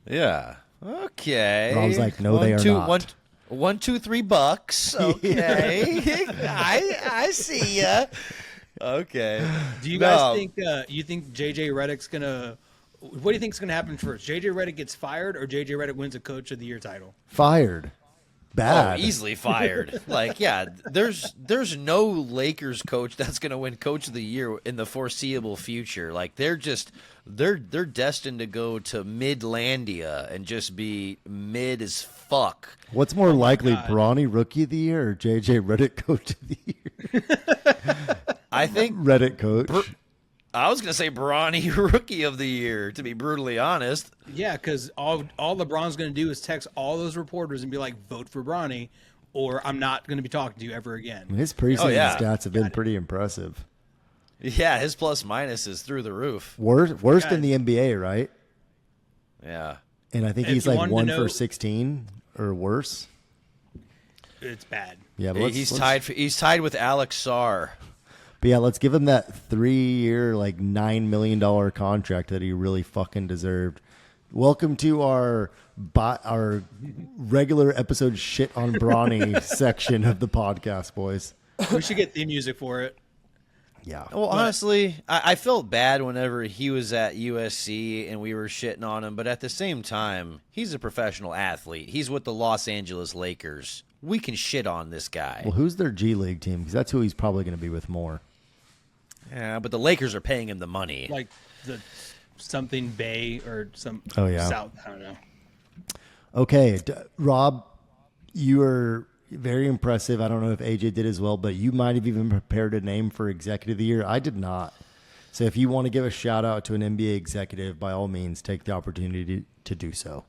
Yeah. Okay. But I was like, no, they are not. 1, 2, 3 Bucks. Okay. I see ya. Okay. Do you guys think you think JJ Redick's gonna? What do you think is gonna happen first? JJ Redick gets fired, or JJ Redick wins a Coach of the Year title? Fired. Bad. Oh, easily fired. Like, yeah, there's no Lakers coach that's going to win Coach of the Year in the foreseeable future. Like, they're destined to go to Midlandia and just be mid as fuck. What's more likely, Bronny Rookie of the Year or JJ Redick Coach of the Year? I think Redick Coach. I was going to say Bronny Rookie of the Year, to be brutally honest. Yeah, because all LeBron's going to do is text all those reporters and be like, vote for Bronny, or I'm not going to be talking to you ever again. His preseason stats have been pretty impressive. Yeah, his plus minus is through the roof. Worst in the NBA, right? Yeah. And I think he's like 1 for 16 or worse. It's bad. Yeah, but he's tied with Alex Sarr. But yeah, let's give him that 3-year, like $9 million contract that he really fucking deserved. Welcome to our regular episode shit on Bronny section of the podcast, boys. We should get theme music for it. Yeah. Well, honestly, I felt bad whenever he was at USC and we were shitting on him. But at the same time, he's a professional athlete. He's with the Los Angeles Lakers. We can shit on this guy. Well, who's their G League team? Because that's who he's probably going to be with more. Yeah, but the Lakers are paying him the money. like the something Bay or some Oh, yeah. South. I don't know. Okay, Rob, you were very impressive. I don't know if AJ did as well, but you might have even prepared a name for Executive of the Year. I did not. So if you want to give a shout out to an NBA executive, by all means, take the opportunity to do so.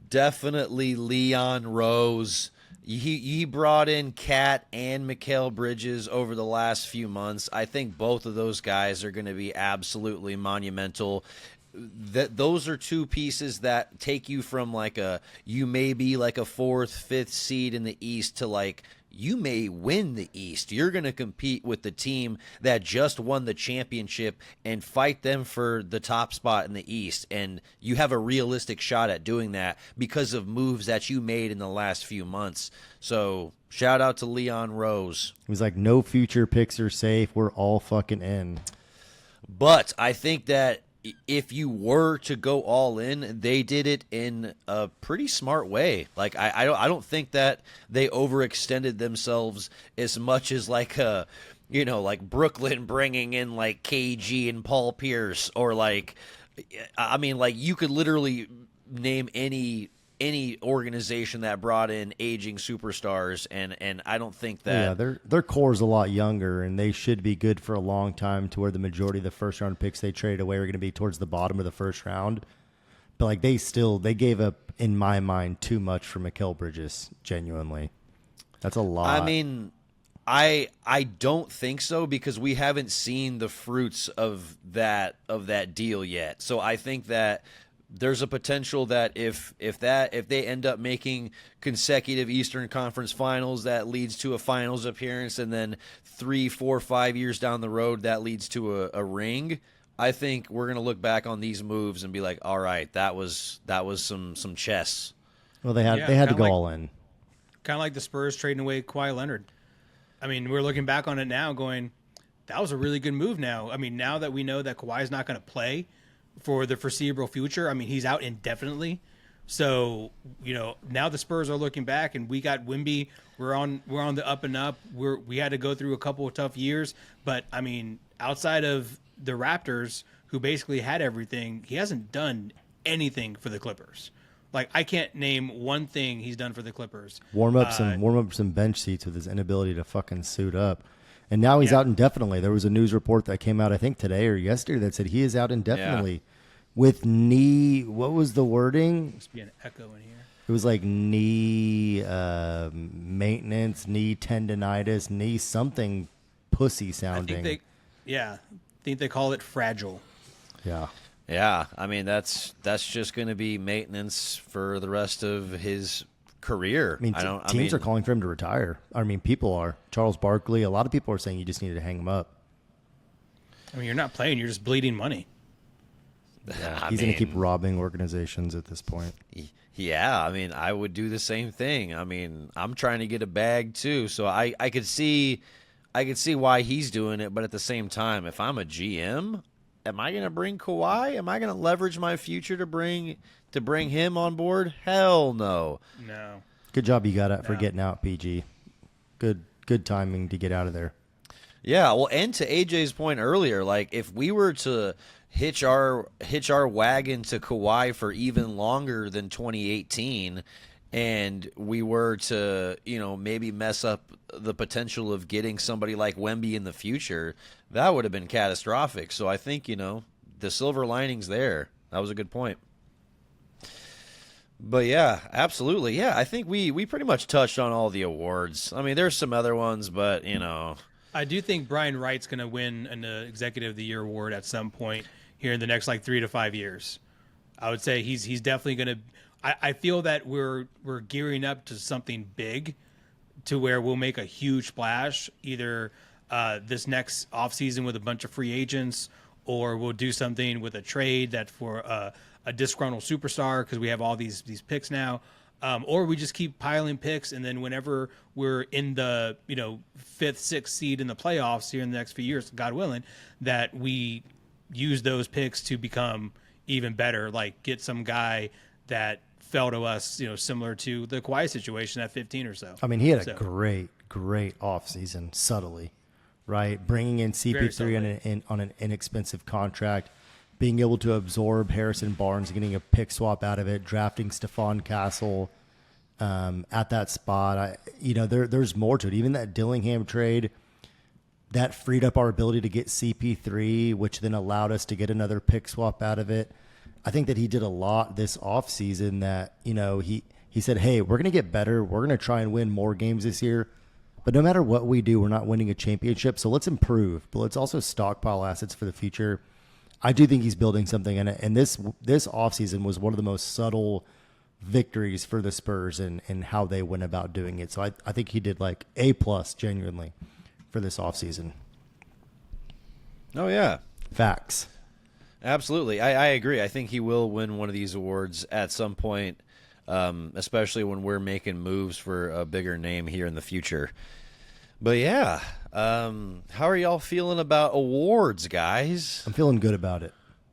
Definitely Leon Rose. He brought in Kat and Mikal Bridges over the last few months. I think both of those guys are going to be absolutely monumental. Those are two pieces that take you from you may be like a fourth, fifth seed in the East to like you may win the East. You're going to compete with the team that just won the championship and fight them for the top spot in the East. And you have a realistic shot at doing that because of moves that you made in the last few months. So shout out to Leon Rose. He was like, no future picks are safe. We're all fucking in. But I think that if you were to go all in, they did it in a pretty smart way. Like I don't think that they overextended themselves as much as like Brooklyn bringing in like KG and Paul Pierce, or like you could literally name any organization that brought in aging superstars, and I don't think that their core is a lot younger, and they should be good for a long time, to where the majority of the first round picks they traded away are going to be towards the bottom of the first round. But like they gave up, in my mind, too much for Mikal Bridges. Genuinely, that's a lot. I mean, I don't think so, because we haven't seen the fruits of that deal yet. So I think that there's a potential that if they end up making consecutive Eastern Conference Finals, that leads to a Finals appearance, and then 3, 4, 5 years down the road that leads to a ring. I think we're gonna look back on these moves and be like, all right, that was some chess. Well, they had to go all in. Kind of like the Spurs trading away Kawhi Leonard. I mean, we're looking back on it now going, that was a really good move now. I mean, now that we know that Kawhi's not going to play for the foreseeable future, I mean, he's out indefinitely. So, now the Spurs are looking back, and we got Wemby. We're on the up and up. We had to go through a couple of tough years, but I mean, outside of the Raptors, who basically had everything, he hasn't done anything for the Clippers. Like, I can't name one thing he's done for the Clippers. Warm up some bench seats with his inability to fucking suit up. And now he's out indefinitely. There was a news report that came out, I think today or yesterday, that said he is out indefinitely with knee. What was the wording? Must be an echo in here. It was like knee maintenance, knee tendonitis, knee something pussy sounding. I think they call it fragile. Yeah. Yeah, I mean that's just going to be maintenance for the rest of his career. I mean, teams are calling for him to retire. I mean, people are. Charles Barkley, a lot of people are saying you just needed to hang him up. I mean, you're not playing; you're just bleeding money. Yeah, he's going to keep robbing organizations at this point. Yeah, I mean, I would do the same thing. I mean, I'm trying to get a bag too, so I could see why he's doing it. But at the same time, if I'm a GM, am I going to bring Kawhi? Am I going to leverage my future to bring him on board? Hell no. No. Good job you got for getting out, PG. Good timing to get out of there. Yeah, well, and to AJ's point earlier, like if we were to hitch our wagon to Kawhi for even longer than 2018, and we were to, maybe mess up the potential of getting somebody like Wemby in the future, that would have been catastrophic. So I think, the silver lining's there. That was a good point. But yeah, absolutely. Yeah, I think we pretty much touched on all the awards. I mean, there's some other ones, but, I do think Brian Wright's going to win an Executive of the Year award at some point here in the next 3 to 5 years. I would say he's definitely going to. I feel that we're gearing up to something big, to where we'll make a huge splash either this next offseason with a bunch of free agents, or we'll do something with a trade that for a disgruntled superstar, because we have all these picks now. Or we just keep piling picks, and then whenever we're in the 5th, 6th seed in the playoffs here in the next few years, God willing, that we use those picks to become even better, like get some guy that fell to us, similar to the Kawhi situation at 15 or so. I mean, he had a great offseason, subtly. right? Bringing in CP3 on an inexpensive contract, being able to absorb Harrison Barnes, getting a pick swap out of it, drafting Stephon Castle at that spot. There's more to it. Even that Dillingham trade, that freed up our ability to get CP3, which then allowed us to get another pick swap out of it. I think that he did a lot this offseason that, he said, hey, we're going to get better. We're going to try and win more games this year. But no matter what we do, we're not winning a championship. So let's improve, but let's also stockpile assets for the future. I do think he's building something. And this offseason was one of the most subtle victories for the Spurs and how they went about doing it. So I think he did like A+ genuinely for this offseason. Oh, yeah. Facts. Absolutely. I agree. I think he will win one of these awards at some point, especially when we're making moves for a bigger name here in the future. But yeah, how are y'all feeling about awards, guys? I'm feeling good about it.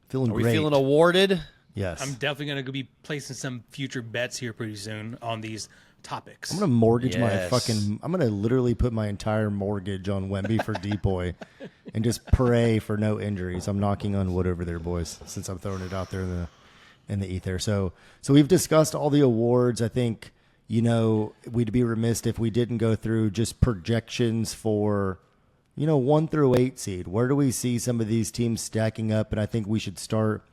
Feeling Are great. we feeling awarded? Yes. I'm definitely going to be placing some future bets here pretty soon on these topics. I'm going to mortgage Yes. I'm going to literally put my entire mortgage on Wemby for Depoy and just pray for no injuries. I'm knocking on wood over there, boys, since I'm throwing it out there in the ether. So we've discussed all the awards. I think, we'd be remiss if we didn't go through just projections for, 1 through 8 seed. Where do we see some of these teams stacking up? And I think we should start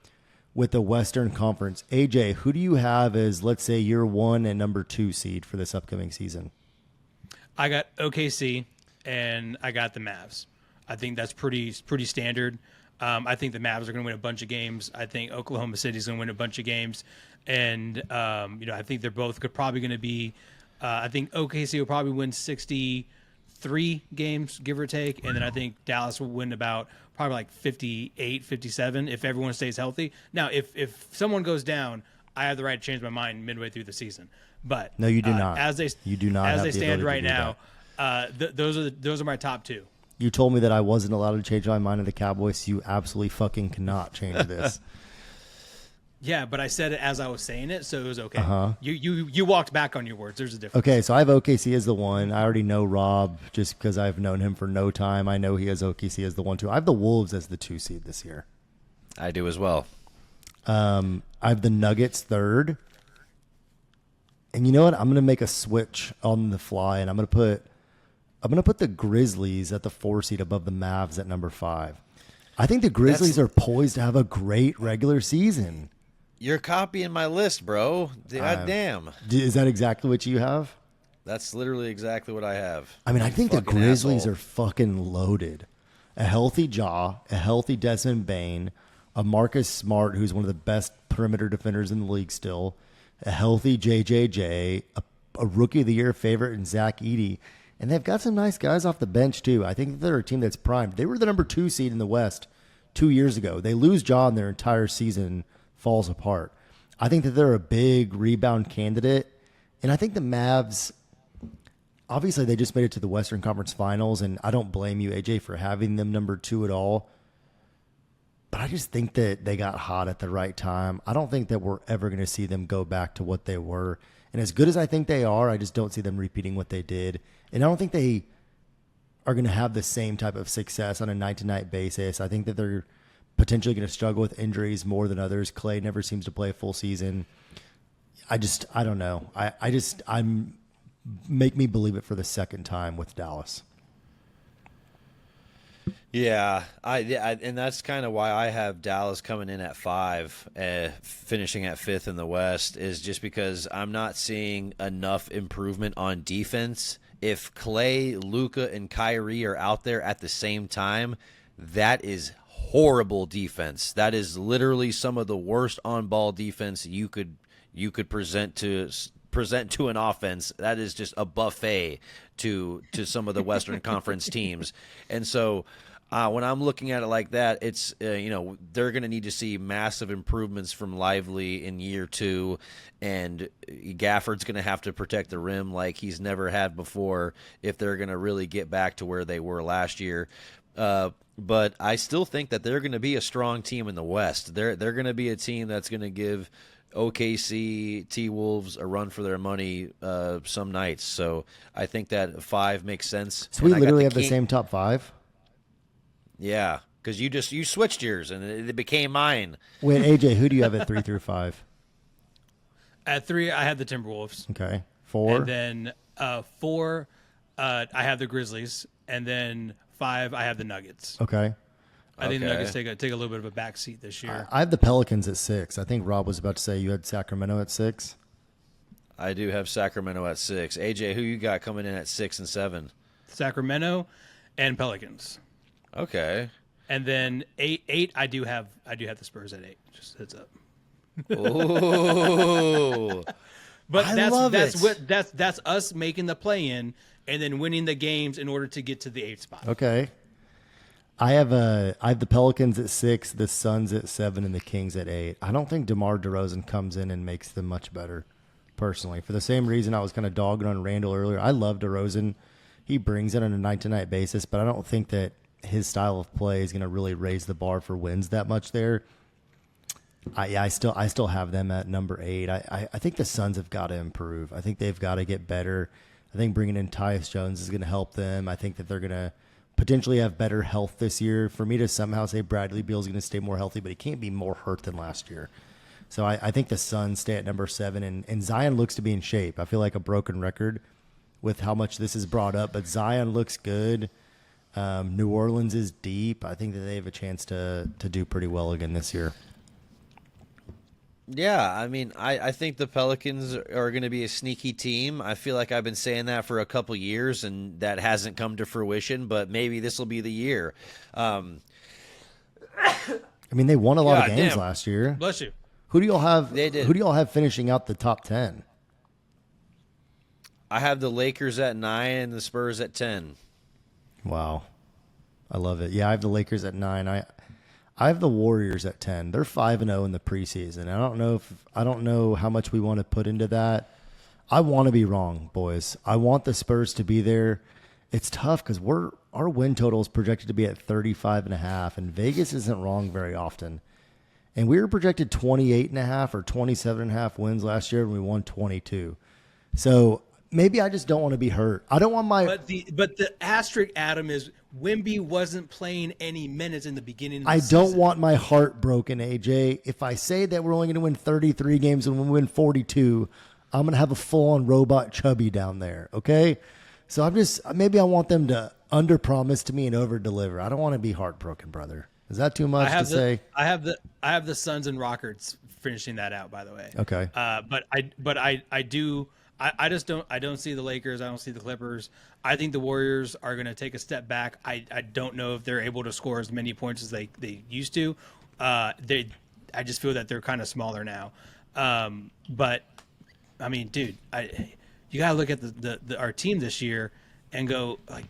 with the Western Conference. AJ, who do you have as, let's say, your 1 and number 2 seed for this upcoming season? I got OKC and I got the Mavs. I think that's pretty standard. I think the Mavs are going to win a bunch of games. I think Oklahoma City's going to win a bunch of games, and I think they're both probably going to be. I think OKC will probably win 63 games, give or take, and then I think Dallas will win about probably like 58, 57 if everyone stays healthy. Now, if someone goes down, I have the right to change my mind midway through the season. But No, you do not. You do not As have they the stand ability right to do now, those are my top 2. You told me that I wasn't allowed to change my mind on the Cowboys. So you absolutely fucking cannot change this. Yeah, but I said it as I was saying it, so it was okay. Uh-huh. You walked back on your words. There's a difference. Okay, so I have OKC as the 1. I already know Rob just because I've known him for no time. I know he has OKC as the 1 too. I have the Wolves as the 2 seed this year. I do as well. I have the Nuggets 3rd. And you know what? I'm going to make a switch on the fly, and I'm going to put the Grizzlies at the 4 seed above the Mavs at number 5. I think the Grizzlies are poised to have a great regular season. You're copying my list, bro. God damn. Is that exactly what you have? That's literally exactly what I have. I mean, I think the Fucking Grizzlies asshole. are fucking loaded. A healthy Ja, a healthy Desmond Bane, a Marcus Smart, who's one of the best perimeter defenders in the league still, a healthy JJJ, a Rookie of the Year favorite in Zach Edey. And they've got some nice guys off the bench, too. I think they're a team that's primed. They were the number 2 seed in the West 2 years ago. They lose Ja and their entire season falls apart. I think that they're a big rebound candidate. And I think the Mavs, obviously they just made it to the Western Conference Finals, and I don't blame you, AJ, for having them number 2 at all. But I just think that they got hot at the right time. I don't think that we're ever going to see them go back to what they were. And as good as I think they are, I just don't see them repeating what they did. And I don't think they are going to have the same type of success on a night-to-night basis. I think that they're potentially going to struggle with injuries more than others. Clay never seems to play a full season. I don't know. I'm make me believe it for the second time with Dallas. Yeah, and that's kind of why I have Dallas coming in at 5, finishing at 5th in the West, is just because I'm not seeing enough improvement on defense. If Clay, Luka, and Kyrie are out there at the same time, that is horrible defense. That is literally some of the worst on-ball defense you could present to an offense. That is just a buffet to some of the Western Conference teams. And so when I'm looking at it like that, it's they're going to need to see massive improvements from Lively in year 2, and Gafford's going to have to protect the rim like he's never had before if they're going to really get back to where they were last year. But I still think that they're going to be a strong team in the West. They're going to be a team that's going to give OKC T-Wolves a run for their money some nights. So I think that 5 makes sense. So we And I got literally have the King- same top 5? Yeah, because you switched yours and it became mine. Wait, AJ, who do you have at 3 through 5? At 3, I have the Timberwolves. Okay. 4? And then 4, I have the Grizzlies. And then 5, I have the Nuggets. Okay. I think the Okay. Nuggets take a little bit of a backseat this year. I have the Pelicans at 6. I think Rob was about to say you had Sacramento at 6. I do have Sacramento at 6. AJ, who you got coming in at 6 and 7? Sacramento and Pelicans. Okay. And then 8, I do have the Spurs at 8. Just heads up. Oh, But I that's love that's it. what that's us making the play in and then winning the games in order to get to the 8th spot. Okay. I have the Pelicans at 6, the Suns at 7, and the Kings at 8. I don't think DeMar DeRozan comes in and makes them much better, personally. For the same reason I was kind of dogging on Randall earlier. I love DeRozan. He brings it on a night-to-night basis, but I don't think that his style of play is going to really raise the bar for wins that much there. I still have them at number 8. I think the Suns have got to improve. I think they've got to get better. I think bringing in Tyus Jones is going to help them. I think that they're going to potentially have better health this year. For me to somehow say Bradley Beal is going to stay more healthy, but he can't be more hurt than last year. So I think the Suns stay at number 7, and Zion looks to be in shape. I feel like a broken record with how much this is brought up, but Zion looks good. New Orleans is deep. I think that they have a chance to do pretty well again this year. yeah. I mean, I think the Pelicans are going to be a sneaky team. I feel like I've been saying that for a couple years, and that hasn't come to fruition. But maybe this will be the year. I mean, they won a lot of God games damn. last year. Bless you. Who do y'all have? They did. Who do y'all have finishing out the top 10? I have the Lakers at 9 and the Spurs at 10. Wow, I love it. Yeah, I have the Lakers at 9. I have the Warriors at 10. They're 5-0 in the preseason. I don't know how much we want to put into that. I want to be wrong, boys. I want the Spurs to be there. It's tough because our win total is projected to be at 35.5, and Vegas isn't wrong very often. And we were projected 28.5 or 27.5 wins last year, and we won 22. So maybe I just don't want to be hurt. I don't want my. But the asterisk, Adam, is Wemby wasn't playing any minutes in the beginning of the I season. don't want my heart broken, AJ. If I say that we're only going to win 33 games and we win 42, I'm going to have a full-on robot chubby down there, okay? So maybe I want them to under-promise to me and over-deliver. I don't want to be heartbroken, brother. Is that too much to say? I have the Suns and Rockets finishing that out, by the way. Okay. But I don't see the Lakers. I don't see the Clippers. I think the Warriors are going to take a step back. I don't know if they're able to score as many points as they used to. I just feel that they're kind of smaller now. But I mean, dude, you got to look at our team this year and go, like,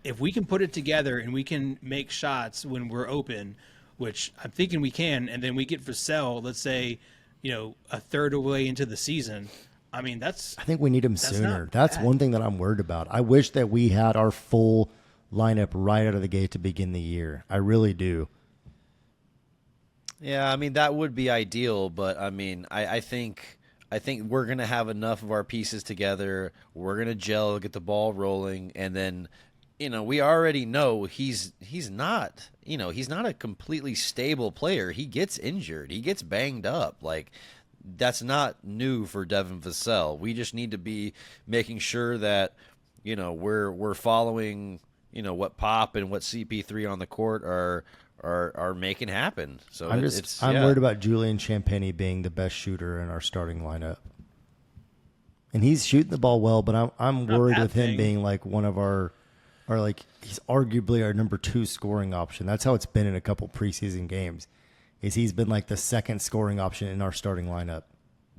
if we can put it together and we can make shots when we're open, which I'm thinking we can, and then we get Vassell, let's say, a third of the way into the season. I mean, I think we need him sooner. That's one thing that I'm worried about. I wish that we had our full lineup right out of the gate to begin the year. I really do. Yeah, I mean that would be ideal, but I mean, I think we're gonna have enough of our pieces together. We're gonna gel, get the ball rolling, and then, we already know he's not a completely stable player. He gets injured, he gets banged up. Like, that's not new for Devin Vassell. We just need to be making sure that we're following what Pop and what CP3 on the court are making happen. So I'm worried about Julian Champagnie being the best shooter in our starting lineup. And he's shooting the ball well, but I'm worried with him being like one of our he's arguably our number 2 scoring option. That's how it's been in a couple preseason games. He's been like the second scoring option in our starting lineup.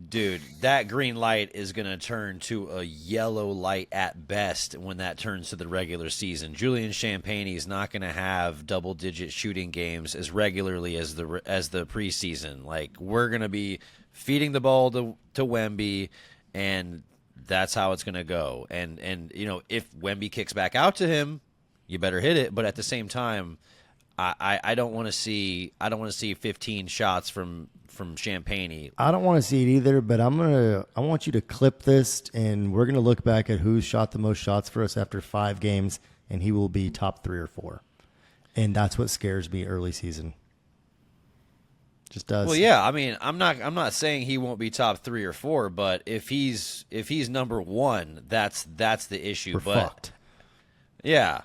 Dude, that green light is going to turn to a yellow light at best when that turns to the regular season. Julian Champagnie is not going to have double-digit shooting games as regularly as the preseason. Like, we're going to be feeding the ball to Wemby, and that's how it's going to go. And if Wemby kicks back out to him, you better hit it. But at the same time, I don't want to see 15 shots from Champagnie. I don't want to see it either, but I want you to clip this, and we're gonna look back at who shot the most shots for us after 5 games, and he will be top 3 or 4. and that's what scares me early season. Just does. Well, yeah. I mean, I'm not saying he won't be top 3 or 4, but if he's number 1, that's the issue. We're fucked. Yeah,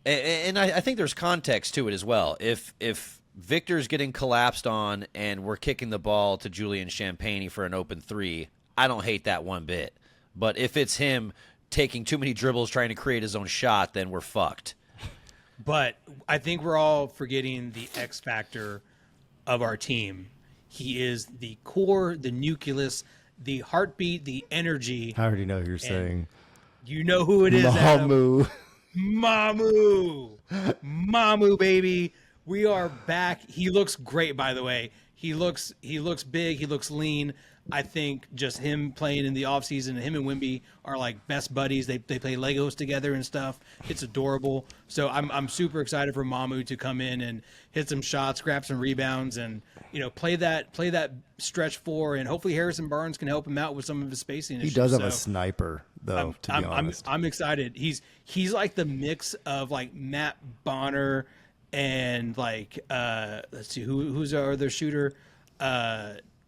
and I think there's context to it as well. If Victor's getting collapsed on and we're kicking the ball to Julian Champagny for an open 3, I don't hate that one bit. But if it's him taking too many dribbles trying to create his own shot, then we're fucked. But I think we're all forgetting the X factor of our team. He is the core, the nucleus, the heartbeat, the energy. I already know who you're saying. You know who it is, Adam. Mamu. Mamu, baby. We are back. He looks great, by the way. He looks big. He looks lean. I think just him playing in the offseason, him and Wemby are like best buddies. They play Legos together and stuff. It's adorable. So I'm super excited for Mamu to come in and hit some shots, grab some rebounds, and play that stretch 4. And hopefully Harrison Barnes can help him out with some of his spacing issues. He does have a sniper, though. To be honest, I'm excited. He's like the mix of like Matt Bonner and like let's see who's our other shooter.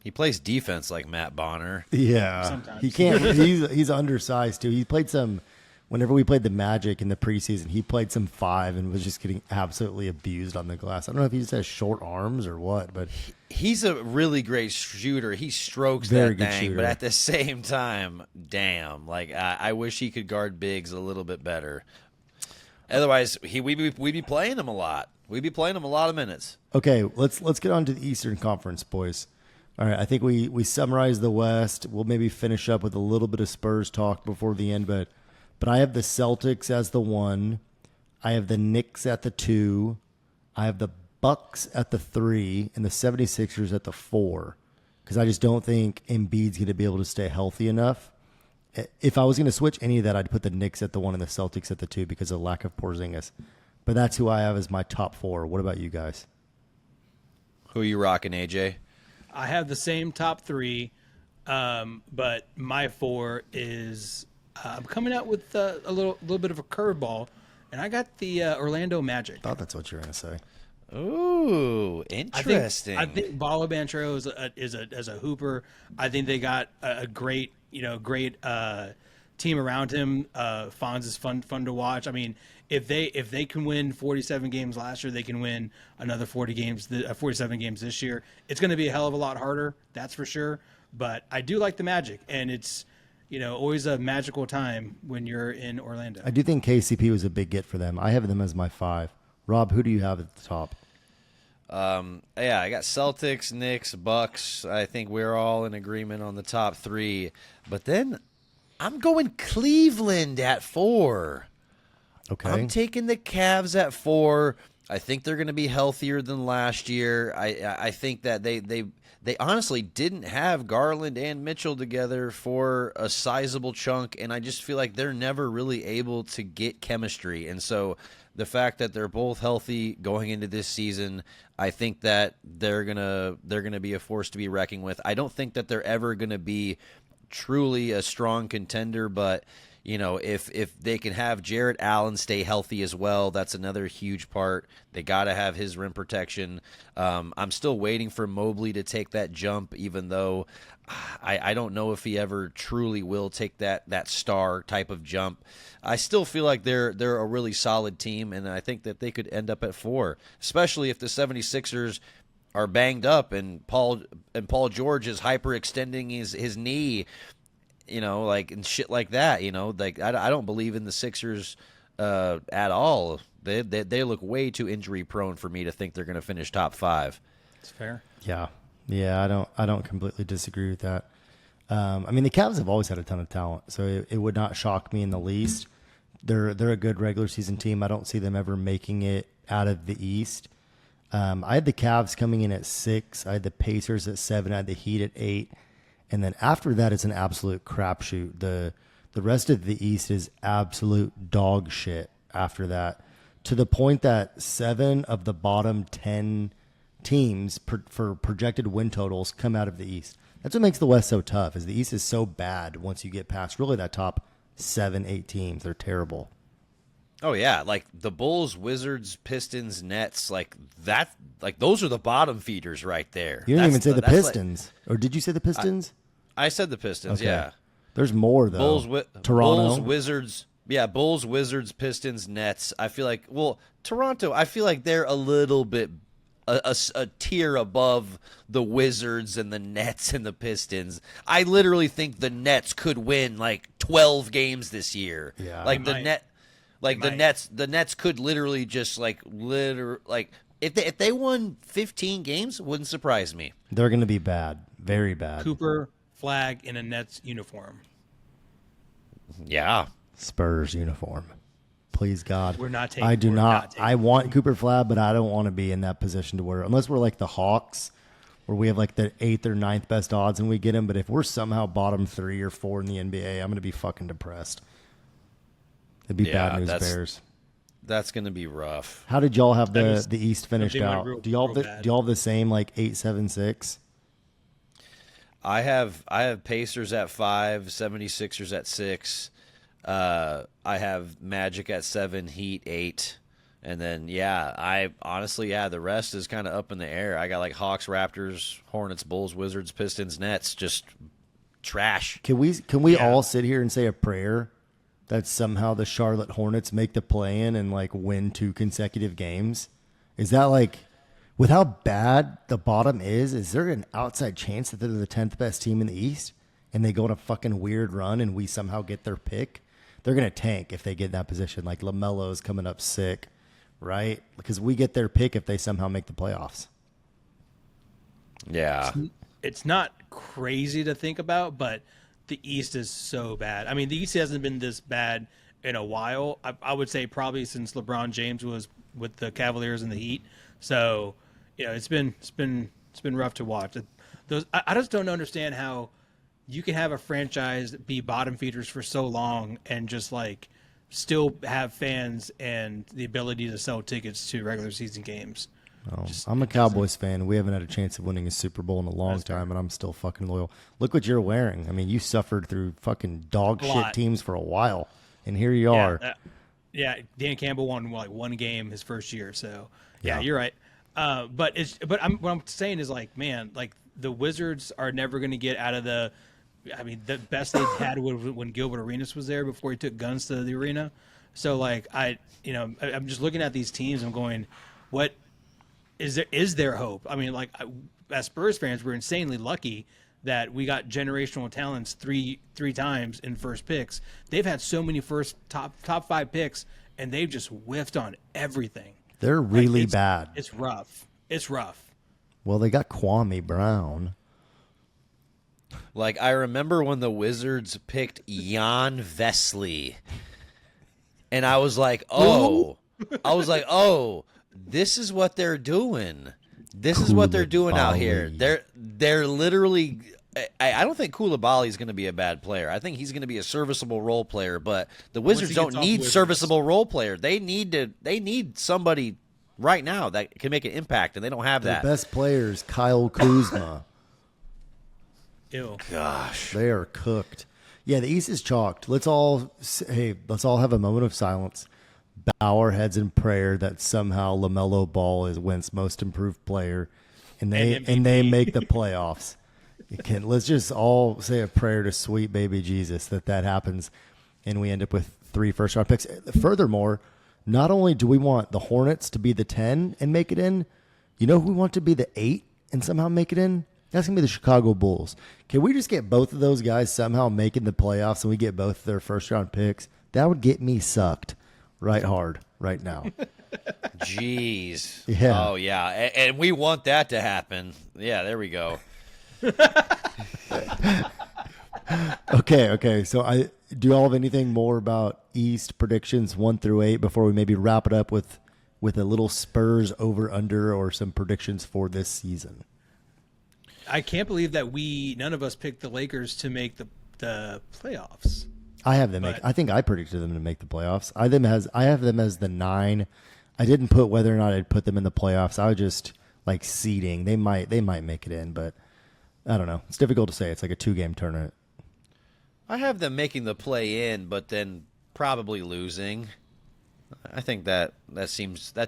He plays defense like Matt Bonner. Yeah, sometimes. He can't. He's undersized too. He played some. Whenever we played the Magic in the preseason, he played some 5 and was just getting absolutely abused on the glass. I don't know if he just has short arms or what, but he's a really great shooter. He strokes Very that good thing, shooter. but at the same time, damn, like I wish he could guard bigs a little bit better. Otherwise, we'd be playing him a lot. We'd be playing him a lot of minutes. okay. Let's get on to the Eastern Conference, boys. All right, I think we summarized the West. We'll maybe finish up with a little bit of Spurs talk before the end, but I have the Celtics as the 1. I have the Knicks at the 2. I have the Bucks at the 3 and the 76ers at the 4 because I just don't think Embiid's going to be able to stay healthy enough. If I was going to switch any of that, I'd put the Knicks at the 1 and the Celtics at the 2 because of the lack of Porzingis. But that's who I have as my top 4. What about you guys? Who are you rocking, AJ? I have the same top 3, but my 4 is I'm coming out with a little bit of a curveball, and I got the Orlando Magic. I thought that's what you were going to say. Ooh, interesting. I think Balo Banchero is a hooper. I think they got a great team around him. Fonz is fun to watch. I mean, if they can win 47 games last year, they can win another 47 games this year. It's going to be a hell of a lot harder, that's for sure. But I do like the Magic, and it's always a magical time when you're in Orlando. I do think KCP was a big get for them. I have them as my 5. Rob, who do you have at the top? Yeah, I got Celtics, Knicks, Bucks. I think we're all in agreement on the top 3. But then I'm going Cleveland at 4. Okay. I'm taking the Cavs at 4. I think they're going to be healthier than last year. I think that they honestly didn't have Garland and Mitchell together for a sizable chunk, and I just feel like they're never really able to get chemistry. And so the fact that they're both healthy going into this season, I think that they're gonna be a force to be reckoned with. I don't think that they're ever going to be truly a strong contender, but if they can have Jarrett Allen stay healthy as well, that's another huge part. They got to have his rim protection. I'm still waiting for Mobley to take that jump, even though I don't know if he ever truly will take that star type of jump. I still feel like they're a really solid team, and I think that they could end up at 4, especially if the 76ers are banged up and Paul George is hyperextending his knee. And shit like that, like I don't believe in the Sixers at all. They look way too injury prone for me to think they're going to finish top 5. It's fair. Yeah. I don't completely disagree with that. I mean, the Cavs have always had a ton of talent, so it would not shock me in the least. They're a good regular season team. I don't see them ever making it out of the East. I had the Cavs coming in at 6. I had the Pacers at 7. I had the Heat at 8. And then after that, it's an absolute crapshoot. The rest of the East is absolute dog shit after that, to the point that 7 of the bottom 10 teams for projected win totals come out of the East. That's what makes the West so tough, is the East is so bad once you get past really that top 7, 8 teams. They're terrible. Oh yeah, like the Bulls, Wizards, Pistons, Nets, like that. Like those are the bottom feeders right there. You didn't even say the that's Pistons, or did you say the Pistons? I said the Pistons. Okay. Yeah. There's more though. Toronto, Bulls, Wizards. Yeah, Bulls, Wizards, Pistons, Nets. I feel like, well, Toronto, I feel like they're a little bit a tier above the Wizards and the Nets and the Pistons. I literally think the Nets could win like 12 games this year. Yeah. Like They might. They might. The Nets could literally just like if they won 15 games, wouldn't surprise me. they're going to be bad, very bad. Cooper Flag in a Nets uniform. Yeah. Spurs uniform. Please God. We're not taking. I do we're not. taking- I want Cooper Flag, but I don't want to be in that position to where, unless we're like the Hawks, where we have like the 8th or 9th best odds and we get him. But if we're somehow bottom 3 or 4 in the NBA, I'm going to be fucking depressed. It'd be Yeah, bad news, that's- Bears. That's going to be rough. How did y'all have That is- the East finished they went out? real- do y'all real have bad. do y'all have the same like 8-7-6? I have Pacers at 5, 76ers at 6. I have Magic at 7, Heat 8. And then I honestly the rest is kind of up in the air. I got like Hawks, Raptors, Hornets, Bulls, Wizards, Pistons, Nets, just trash. Can we all sit here and say a prayer that somehow the Charlotte Hornets make the play-in and like win 2 consecutive games? Is that like, with how bad the bottom is there an outside chance that they're the 10th best team in the East and they go on a fucking weird run and we somehow get their pick? They're going to tank if they get in that position. Like LaMelo's coming up sick, right? Because we get their pick if they somehow make the playoffs. Yeah. It's not crazy to think about, but the East is so bad. I mean, the East hasn't been this bad in a while. I would say probably since LeBron James was with the Cavaliers and the Heat. So, it's been rough to watch. I just don't understand how you can have a franchise be bottom feeders for so long and just like still have fans and the ability to sell tickets to regular season games. Oh, I'm a Cowboys fan. We haven't had a chance of winning a Super Bowl in a long That's fair. time, and I'm still fucking loyal. Look what you're wearing. I mean, you suffered through fucking dog A shit lot. teams for a while, and here you are. Yeah, Dan Campbell won like one game his first year, so Yeah. you're right. But what I'm saying is like, man, like the Wizards are never going to get out of the. I mean, the best they had was when Gilbert Arenas was there before he took guns to the arena. So like I'm just looking at these teams. I'm going, what is there hope? I mean, like as Spurs fans, we're insanely lucky that we got generational talents three times in first picks. They've had so many first top 5 picks, and they've just whiffed on everything. They're Like, really it's- bad. It's rough. It's rough. Well, they got Kwame Brown. Like I remember when the Wizards picked Jan Vesley. And I was like, oh, this is what they're doing. This is what they're doing out here. Koulibaly. They're literally. I don't think Koulibaly is going to be a bad player. I think he's going to be a serviceable role player. But the Wizards he don't gets off need Wizards. serviceable role player. They need somebody right now that can make an impact, and they don't have Their that. best players, Kyle Kuzma. Ew. Gosh. They are cooked. Yeah, the East is chalked. Let's all have a moment of silence. Bow our heads in prayer that somehow LaMelo Ball is wins Most Improved Player, and they MVP. make the playoffs. Let's just all say a prayer to sweet baby Jesus that happens, and we end up with 3 first-round picks. Furthermore, not only do we want the Hornets to be the 10 and make it in, you know who we want to be the 8 and somehow make it in? That's going to be the Chicago Bulls. Can we just get both of those guys somehow making the playoffs and we get both their first-round picks? That would get me sucked right hard right now. Jeez. Yeah. Oh, yeah. And we want that to happen. Yeah, there we go. Okay. So do y'all have anything more about East predictions 1 through 8 before we maybe wrap it up with a little Spurs over/under or some predictions for this season? I can't believe that none of us picked the Lakers to make the playoffs. I have them. I think I predicted them to make the playoffs. I have them as the 9. I didn't put whether or not I'd put them in the playoffs. I was just like seeding. They might make it in, but I don't know. It's difficult to say. It's like a 2-game tournament. I have them making the play in, but then probably losing. I think that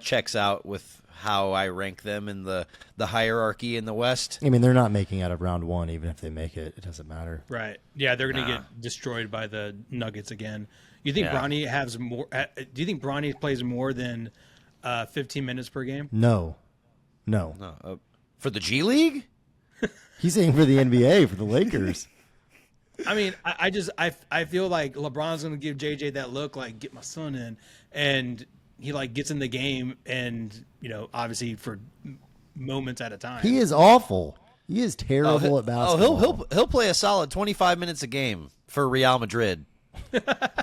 checks out with how I rank them in the hierarchy in the West. I mean, they're not making out of round one. Even if they make it, it doesn't matter. Right. Yeah, they're going to get destroyed by the Nuggets again. You think Bronny has more? Do you think Bronny plays more than 15 minutes per game? No. For the G League? He's saying for the NBA, for the Lakers. I mean, I feel like LeBron's going to give JJ that look, like, get my son in, and he like gets in the game, and obviously for moments at a time. He is awful. He is terrible at basketball. He'll play a solid 25 minutes a game for Real Madrid.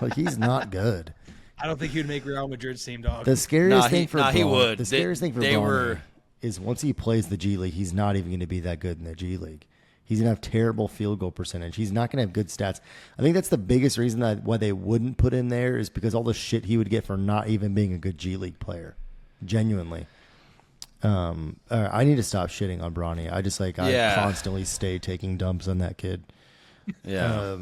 Like, he's not good. I don't think he would make Real Madrid's team, dog. The scariest thing for he would. The scariest thing for Bronny is once he plays the G League, he's not even going to be that good in the G League. He's going to have terrible field goal percentage. He's not going to have good stats. I think that's the biggest reason why they wouldn't put him there is because all the shit he would get for not even being a good G League player. Genuinely. I need to stop shitting on Bronny. I constantly stay taking dumps on that kid. Yeah.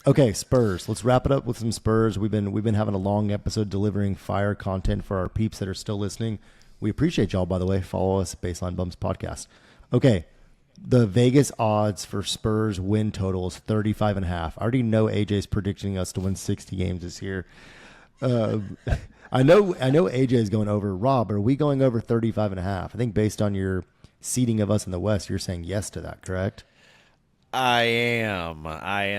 Okay, Spurs. Let's wrap it up with some Spurs. We've been having a long episode delivering fire content for our peeps that are still listening. We appreciate y'all, by the way. Follow us, Baseline Bumps Podcast. Okay. The Vegas odds for Spurs win total is 35.5. I already know AJ's predicting us to win 60 games this year. I know AJ is going over. Rob, are we going over 35.5? I think based on your seeding of us in the West, you're saying yes to that, correct? I am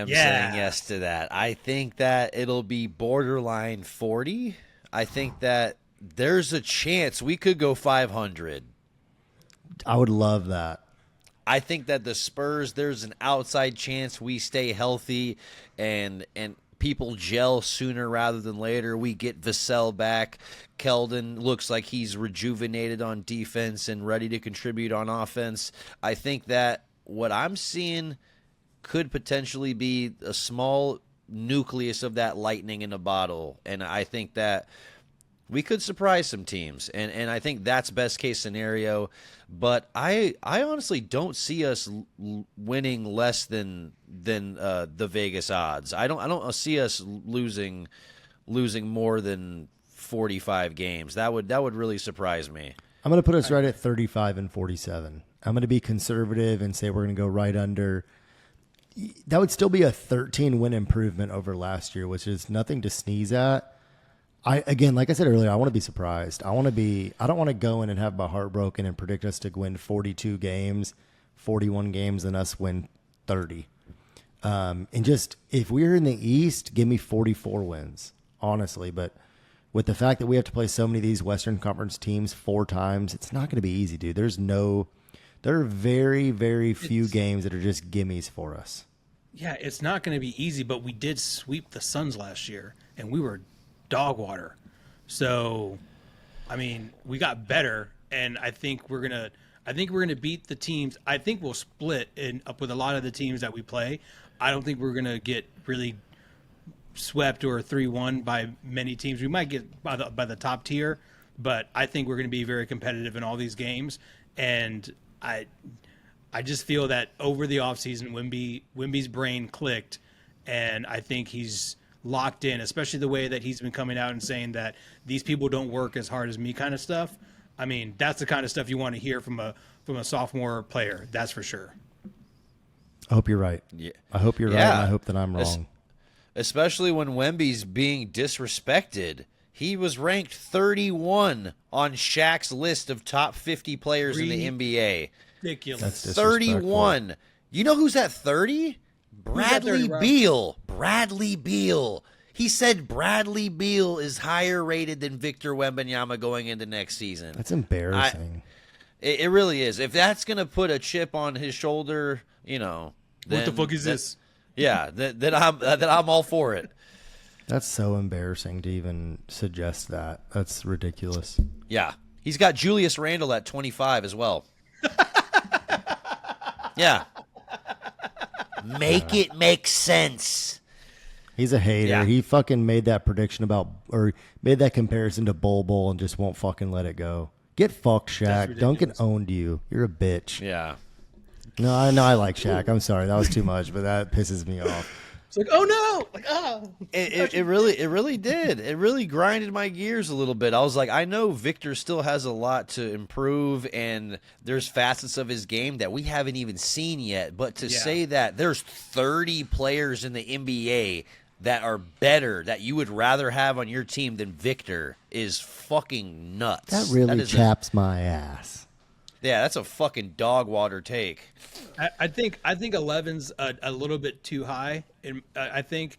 saying yes to that. I think that it'll be borderline 40. I think that there's a chance we could go 500. I would love that. I think that the Spurs, there's an outside chance we stay healthy and people gel sooner rather than later. We get Vassell back. Keldon looks like he's rejuvenated on defense and ready to contribute on offense. I think that what I'm seeing could potentially be a small nucleus of that lightning in a bottle. And I think that we could surprise some teams, and I think that's best case scenario. But I honestly don't see us winning less than the Vegas odds. I don't see us losing more than 45 games. That would really surprise me. I'm going to put us right at 35 and 47. I'm going to be conservative and say we're going to go right under. That would still be a 13-win improvement over last year, which is nothing to sneeze at. Again, like I said earlier, I want to be surprised. I don't want to go in and have my heart broken and predict us to win 42 games, 41 games, and us win 30. And just, if we're in the East, give me 44 wins, honestly. But with the fact that we have to play so many of these Western Conference teams 4 times, it's not going to be easy, dude. There are very, very few games that are just gimmies for us. Yeah, it's not going to be easy, but we did sweep the Suns last year, and we were dog water. So, I mean, we got better, and I think we're gonna beat the teams. I think we'll split up with a lot of the teams that we play. I don't think we're gonna get really swept or 3-1 by many teams. We might get by the top tier, but I think we're gonna be very competitive in all these games. And I just feel that over the offseason, Wemby's brain clicked, and I think he's locked in, especially the way that he's been coming out and saying that these people don't work as hard as me kind of stuff. I mean, that's the kind of stuff you want to hear from a sophomore player. That's for sure. I hope you're right. Yeah. I hope you're right, and I hope that I'm wrong. Especially when Wemby's being disrespected. He was ranked 31 on Shaq's list of top 50 players in the NBA. Ridiculous. That's 31. You know who's at 30? Bradley Beal. Bradley Beal. He said Bradley Beal is higher rated than Victor Wembanyama going into next season. That's embarrassing. It really is. If that's going to put a chip on his shoulder, then, what the fuck is this? Yeah, then I'm all for it. That's so embarrassing to even suggest that. That's ridiculous. Yeah. He's got Julius Randle at 25 as well. Yeah. Make it make sense. He's a hater. Yeah. He fucking made that prediction or made that comparison to Bol and just won't fucking let it go. Get fucked, Shaq. Duncan owned you. You're a bitch. Yeah. No, I know I like Shaq. I'm sorry. That was too much, but that pisses me off. It's like, oh no, like It really did. It really grinded my gears a little bit. I was like, I know Victor still has a lot to improve, and there's facets of his game that we haven't even seen yet. But to say that there's 30 players in the NBA that are better that you would rather have on your team than Victor is fucking nuts. That really is chaps my ass. Yeah, that's a fucking dog water take. I think 11's a little bit too high. And I think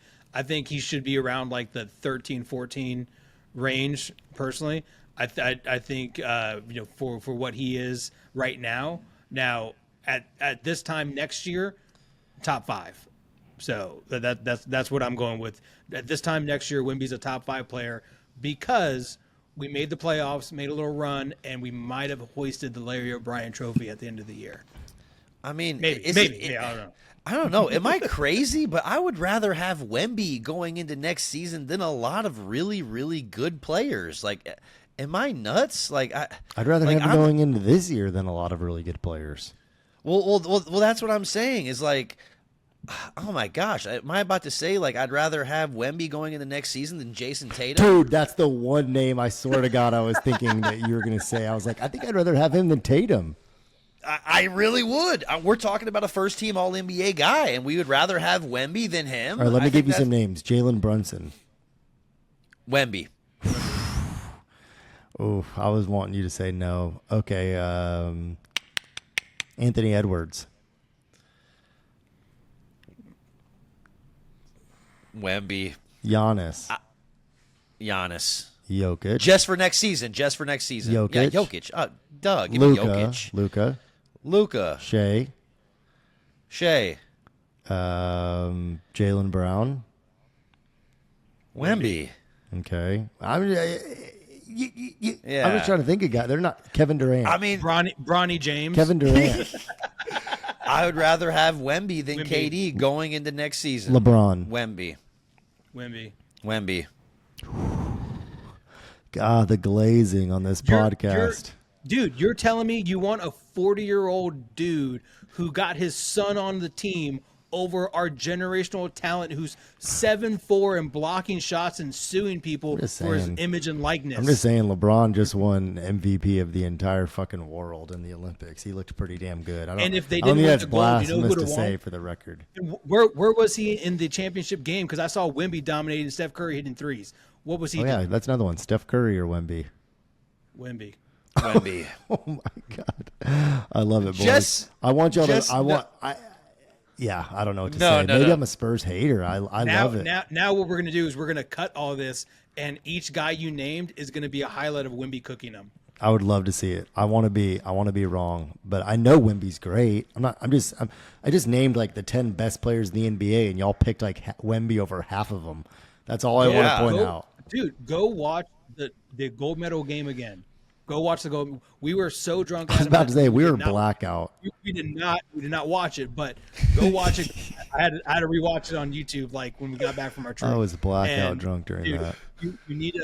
he should be around like the 13, 14 range. Personally, I think for what he is right now. Now at this time next year, top 5. So that's what I'm going with. At this time next year, Wemby's a top 5 player because we made the playoffs, made a little run, and we might have hoisted the Larry O'Brien Trophy at the end of the year. I mean, maybe. I don't know. I don't know. Am I crazy? But I would rather have Wemby going into next season than a lot of really, really good players. Like, am I nuts? Like, I'd rather have him going into this year than a lot of really good players. Well, that's what I'm saying. Is like, oh my gosh, am I about to say like I'd rather have Wemby going in the next season than Jason Tatum? Dude, that's the one name I swear to God I was thinking that you were going to say. I was like, I think I'd rather have him than Tatum. I really would. We're talking about a first-team All-NBA guy, and we would rather have Wemby than him. All right, let me give you some names. Jalen Brunson. Wemby. Oh, I was wanting you to say no. Okay, Anthony Edwards. Wemby. Giannis. Giannis. Jokic. Just for next season. Jokic. Yeah, Jokic. Doug, give me Jokic. Luka. Shea. Jaylen Brown. Wemby. Okay. I'm just trying to think of guys. They're not Kevin Durant. I mean, Bronny James. Kevin Durant. I would rather have Wemby than KD going into next season. LeBron. Wemby. God, the glazing on this podcast. Dude, you're telling me you want a 40-year-old dude who got his son on the team over our generational talent who's 7'4" and blocking shots and suing people for his image and likeness. I'm just saying LeBron just won MVP of the entire fucking world in the Olympics. He looked pretty damn good. And if they didn't win the gold, you know who would have won? For the record. Where was he in the championship game? Because I saw Wemby dominating Steph Curry hitting threes. What was he doing? Yeah, that's another one. Steph Curry or Wemby? Wemby. Oh my God. I love it, boys. I want y'all to I don't know what to say. Maybe I'm a Spurs hater. I love it. Now what we're going to do is we're going to cut all this, and each guy you named is going to be a highlight of Wemby cooking them. I would love to see it. I want to be wrong, but I know Wemby's great. I just named like the 10 best players in the NBA, and y'all picked like Wemby over half of them. That's all I want to point out. Dude, go watch the gold medal game again. Go watch the gold. We were so drunk. I was about to say we were blackout. We did not watch it, but go watch it. I had to rewatch it on YouTube, like when we got back from our trip. I was blackout drunk during that. You need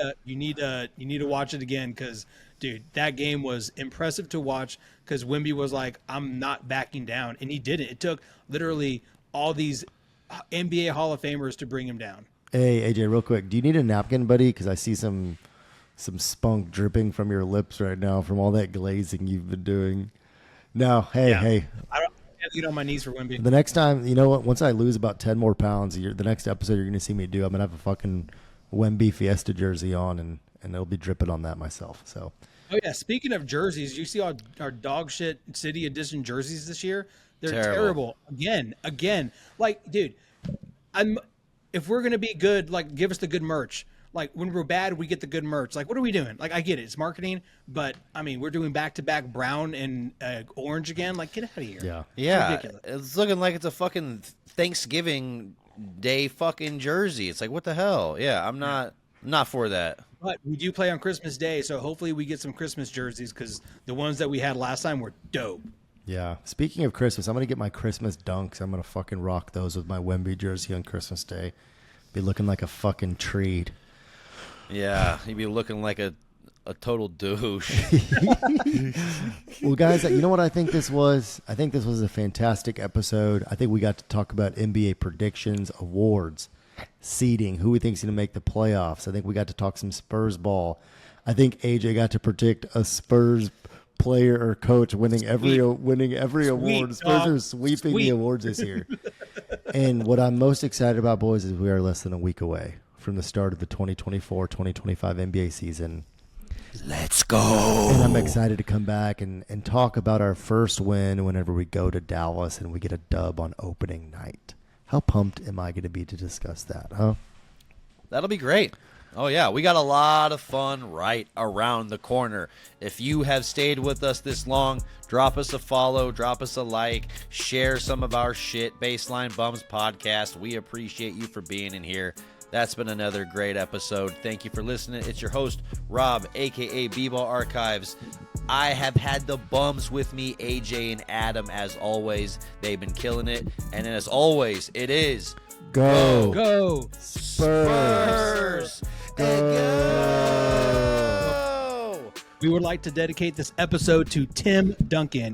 to watch it again because, dude, that game was impressive to watch because Wemby was like, I'm not backing down, and he did it. It took literally all these NBA Hall of Famers to bring him down. Hey AJ, real quick, do you need a napkin, buddy? Because I see some spunk dripping from your lips right now from all that glazing you've been doing. No, hey. I have to get on my knees for Wemby. The next time, you know what? Once I lose about 10 more pounds, the next episode you're going to see me do, I'm going to have a fucking Wemby Fiesta jersey on, and it'll be dripping on that myself. So. Oh, yeah. Speaking of jerseys, you see our dog shit City Edition jerseys this year? They're terrible. Again. Like, dude, if we're going to be good, like, give us the good merch. Like, when we're bad, we get the good merch. Like, what are we doing? Like, I get it. It's marketing. But, I mean, we're doing back-to-back brown and orange again. Like, get out of here. Yeah. It's looking like it's a fucking Thanksgiving Day fucking jersey. It's like, what the hell? Yeah, I'm not for that. But we do play on Christmas Day, so hopefully we get some Christmas jerseys because the ones that we had last time were dope. Yeah. Speaking of Christmas, I'm going to get my Christmas dunks. I'm going to fucking rock those with my Wemby jersey on Christmas Day. Be looking like a fucking treat. Yeah, he'd be looking like a a total douche. Well, guys, you know what I think this was? I think this was a fantastic episode. I think we got to talk about NBA predictions, awards, seeding, who we think's going to make the playoffs. I think we got to talk some Spurs ball. I think AJ got to predict a Spurs player or coach winning every award. Spurs are sweeping the awards this year. And what I'm most excited about, boys, is we are less than a week away from the start of the 2024-2025 NBA season. Let's go. And I'm excited to come back and talk about our first win whenever we go to Dallas and we get a dub on opening night. How pumped am I going to be to discuss that, huh? That'll be great. Oh, yeah. We got a lot of fun right around the corner. If you have stayed with us this long, drop us a follow, drop us a like, share some of our shit. Baseline Bums podcast. We appreciate you for being in here. That's been another great episode. Thank you for listening. It's your host, Rob, a.k.a. B-Ball Archives. I have had the bums with me, AJ and Adam, as always. They've been killing it. And as always, it is Go. Spurs. Go. We would like to dedicate this episode to Tim Duncan,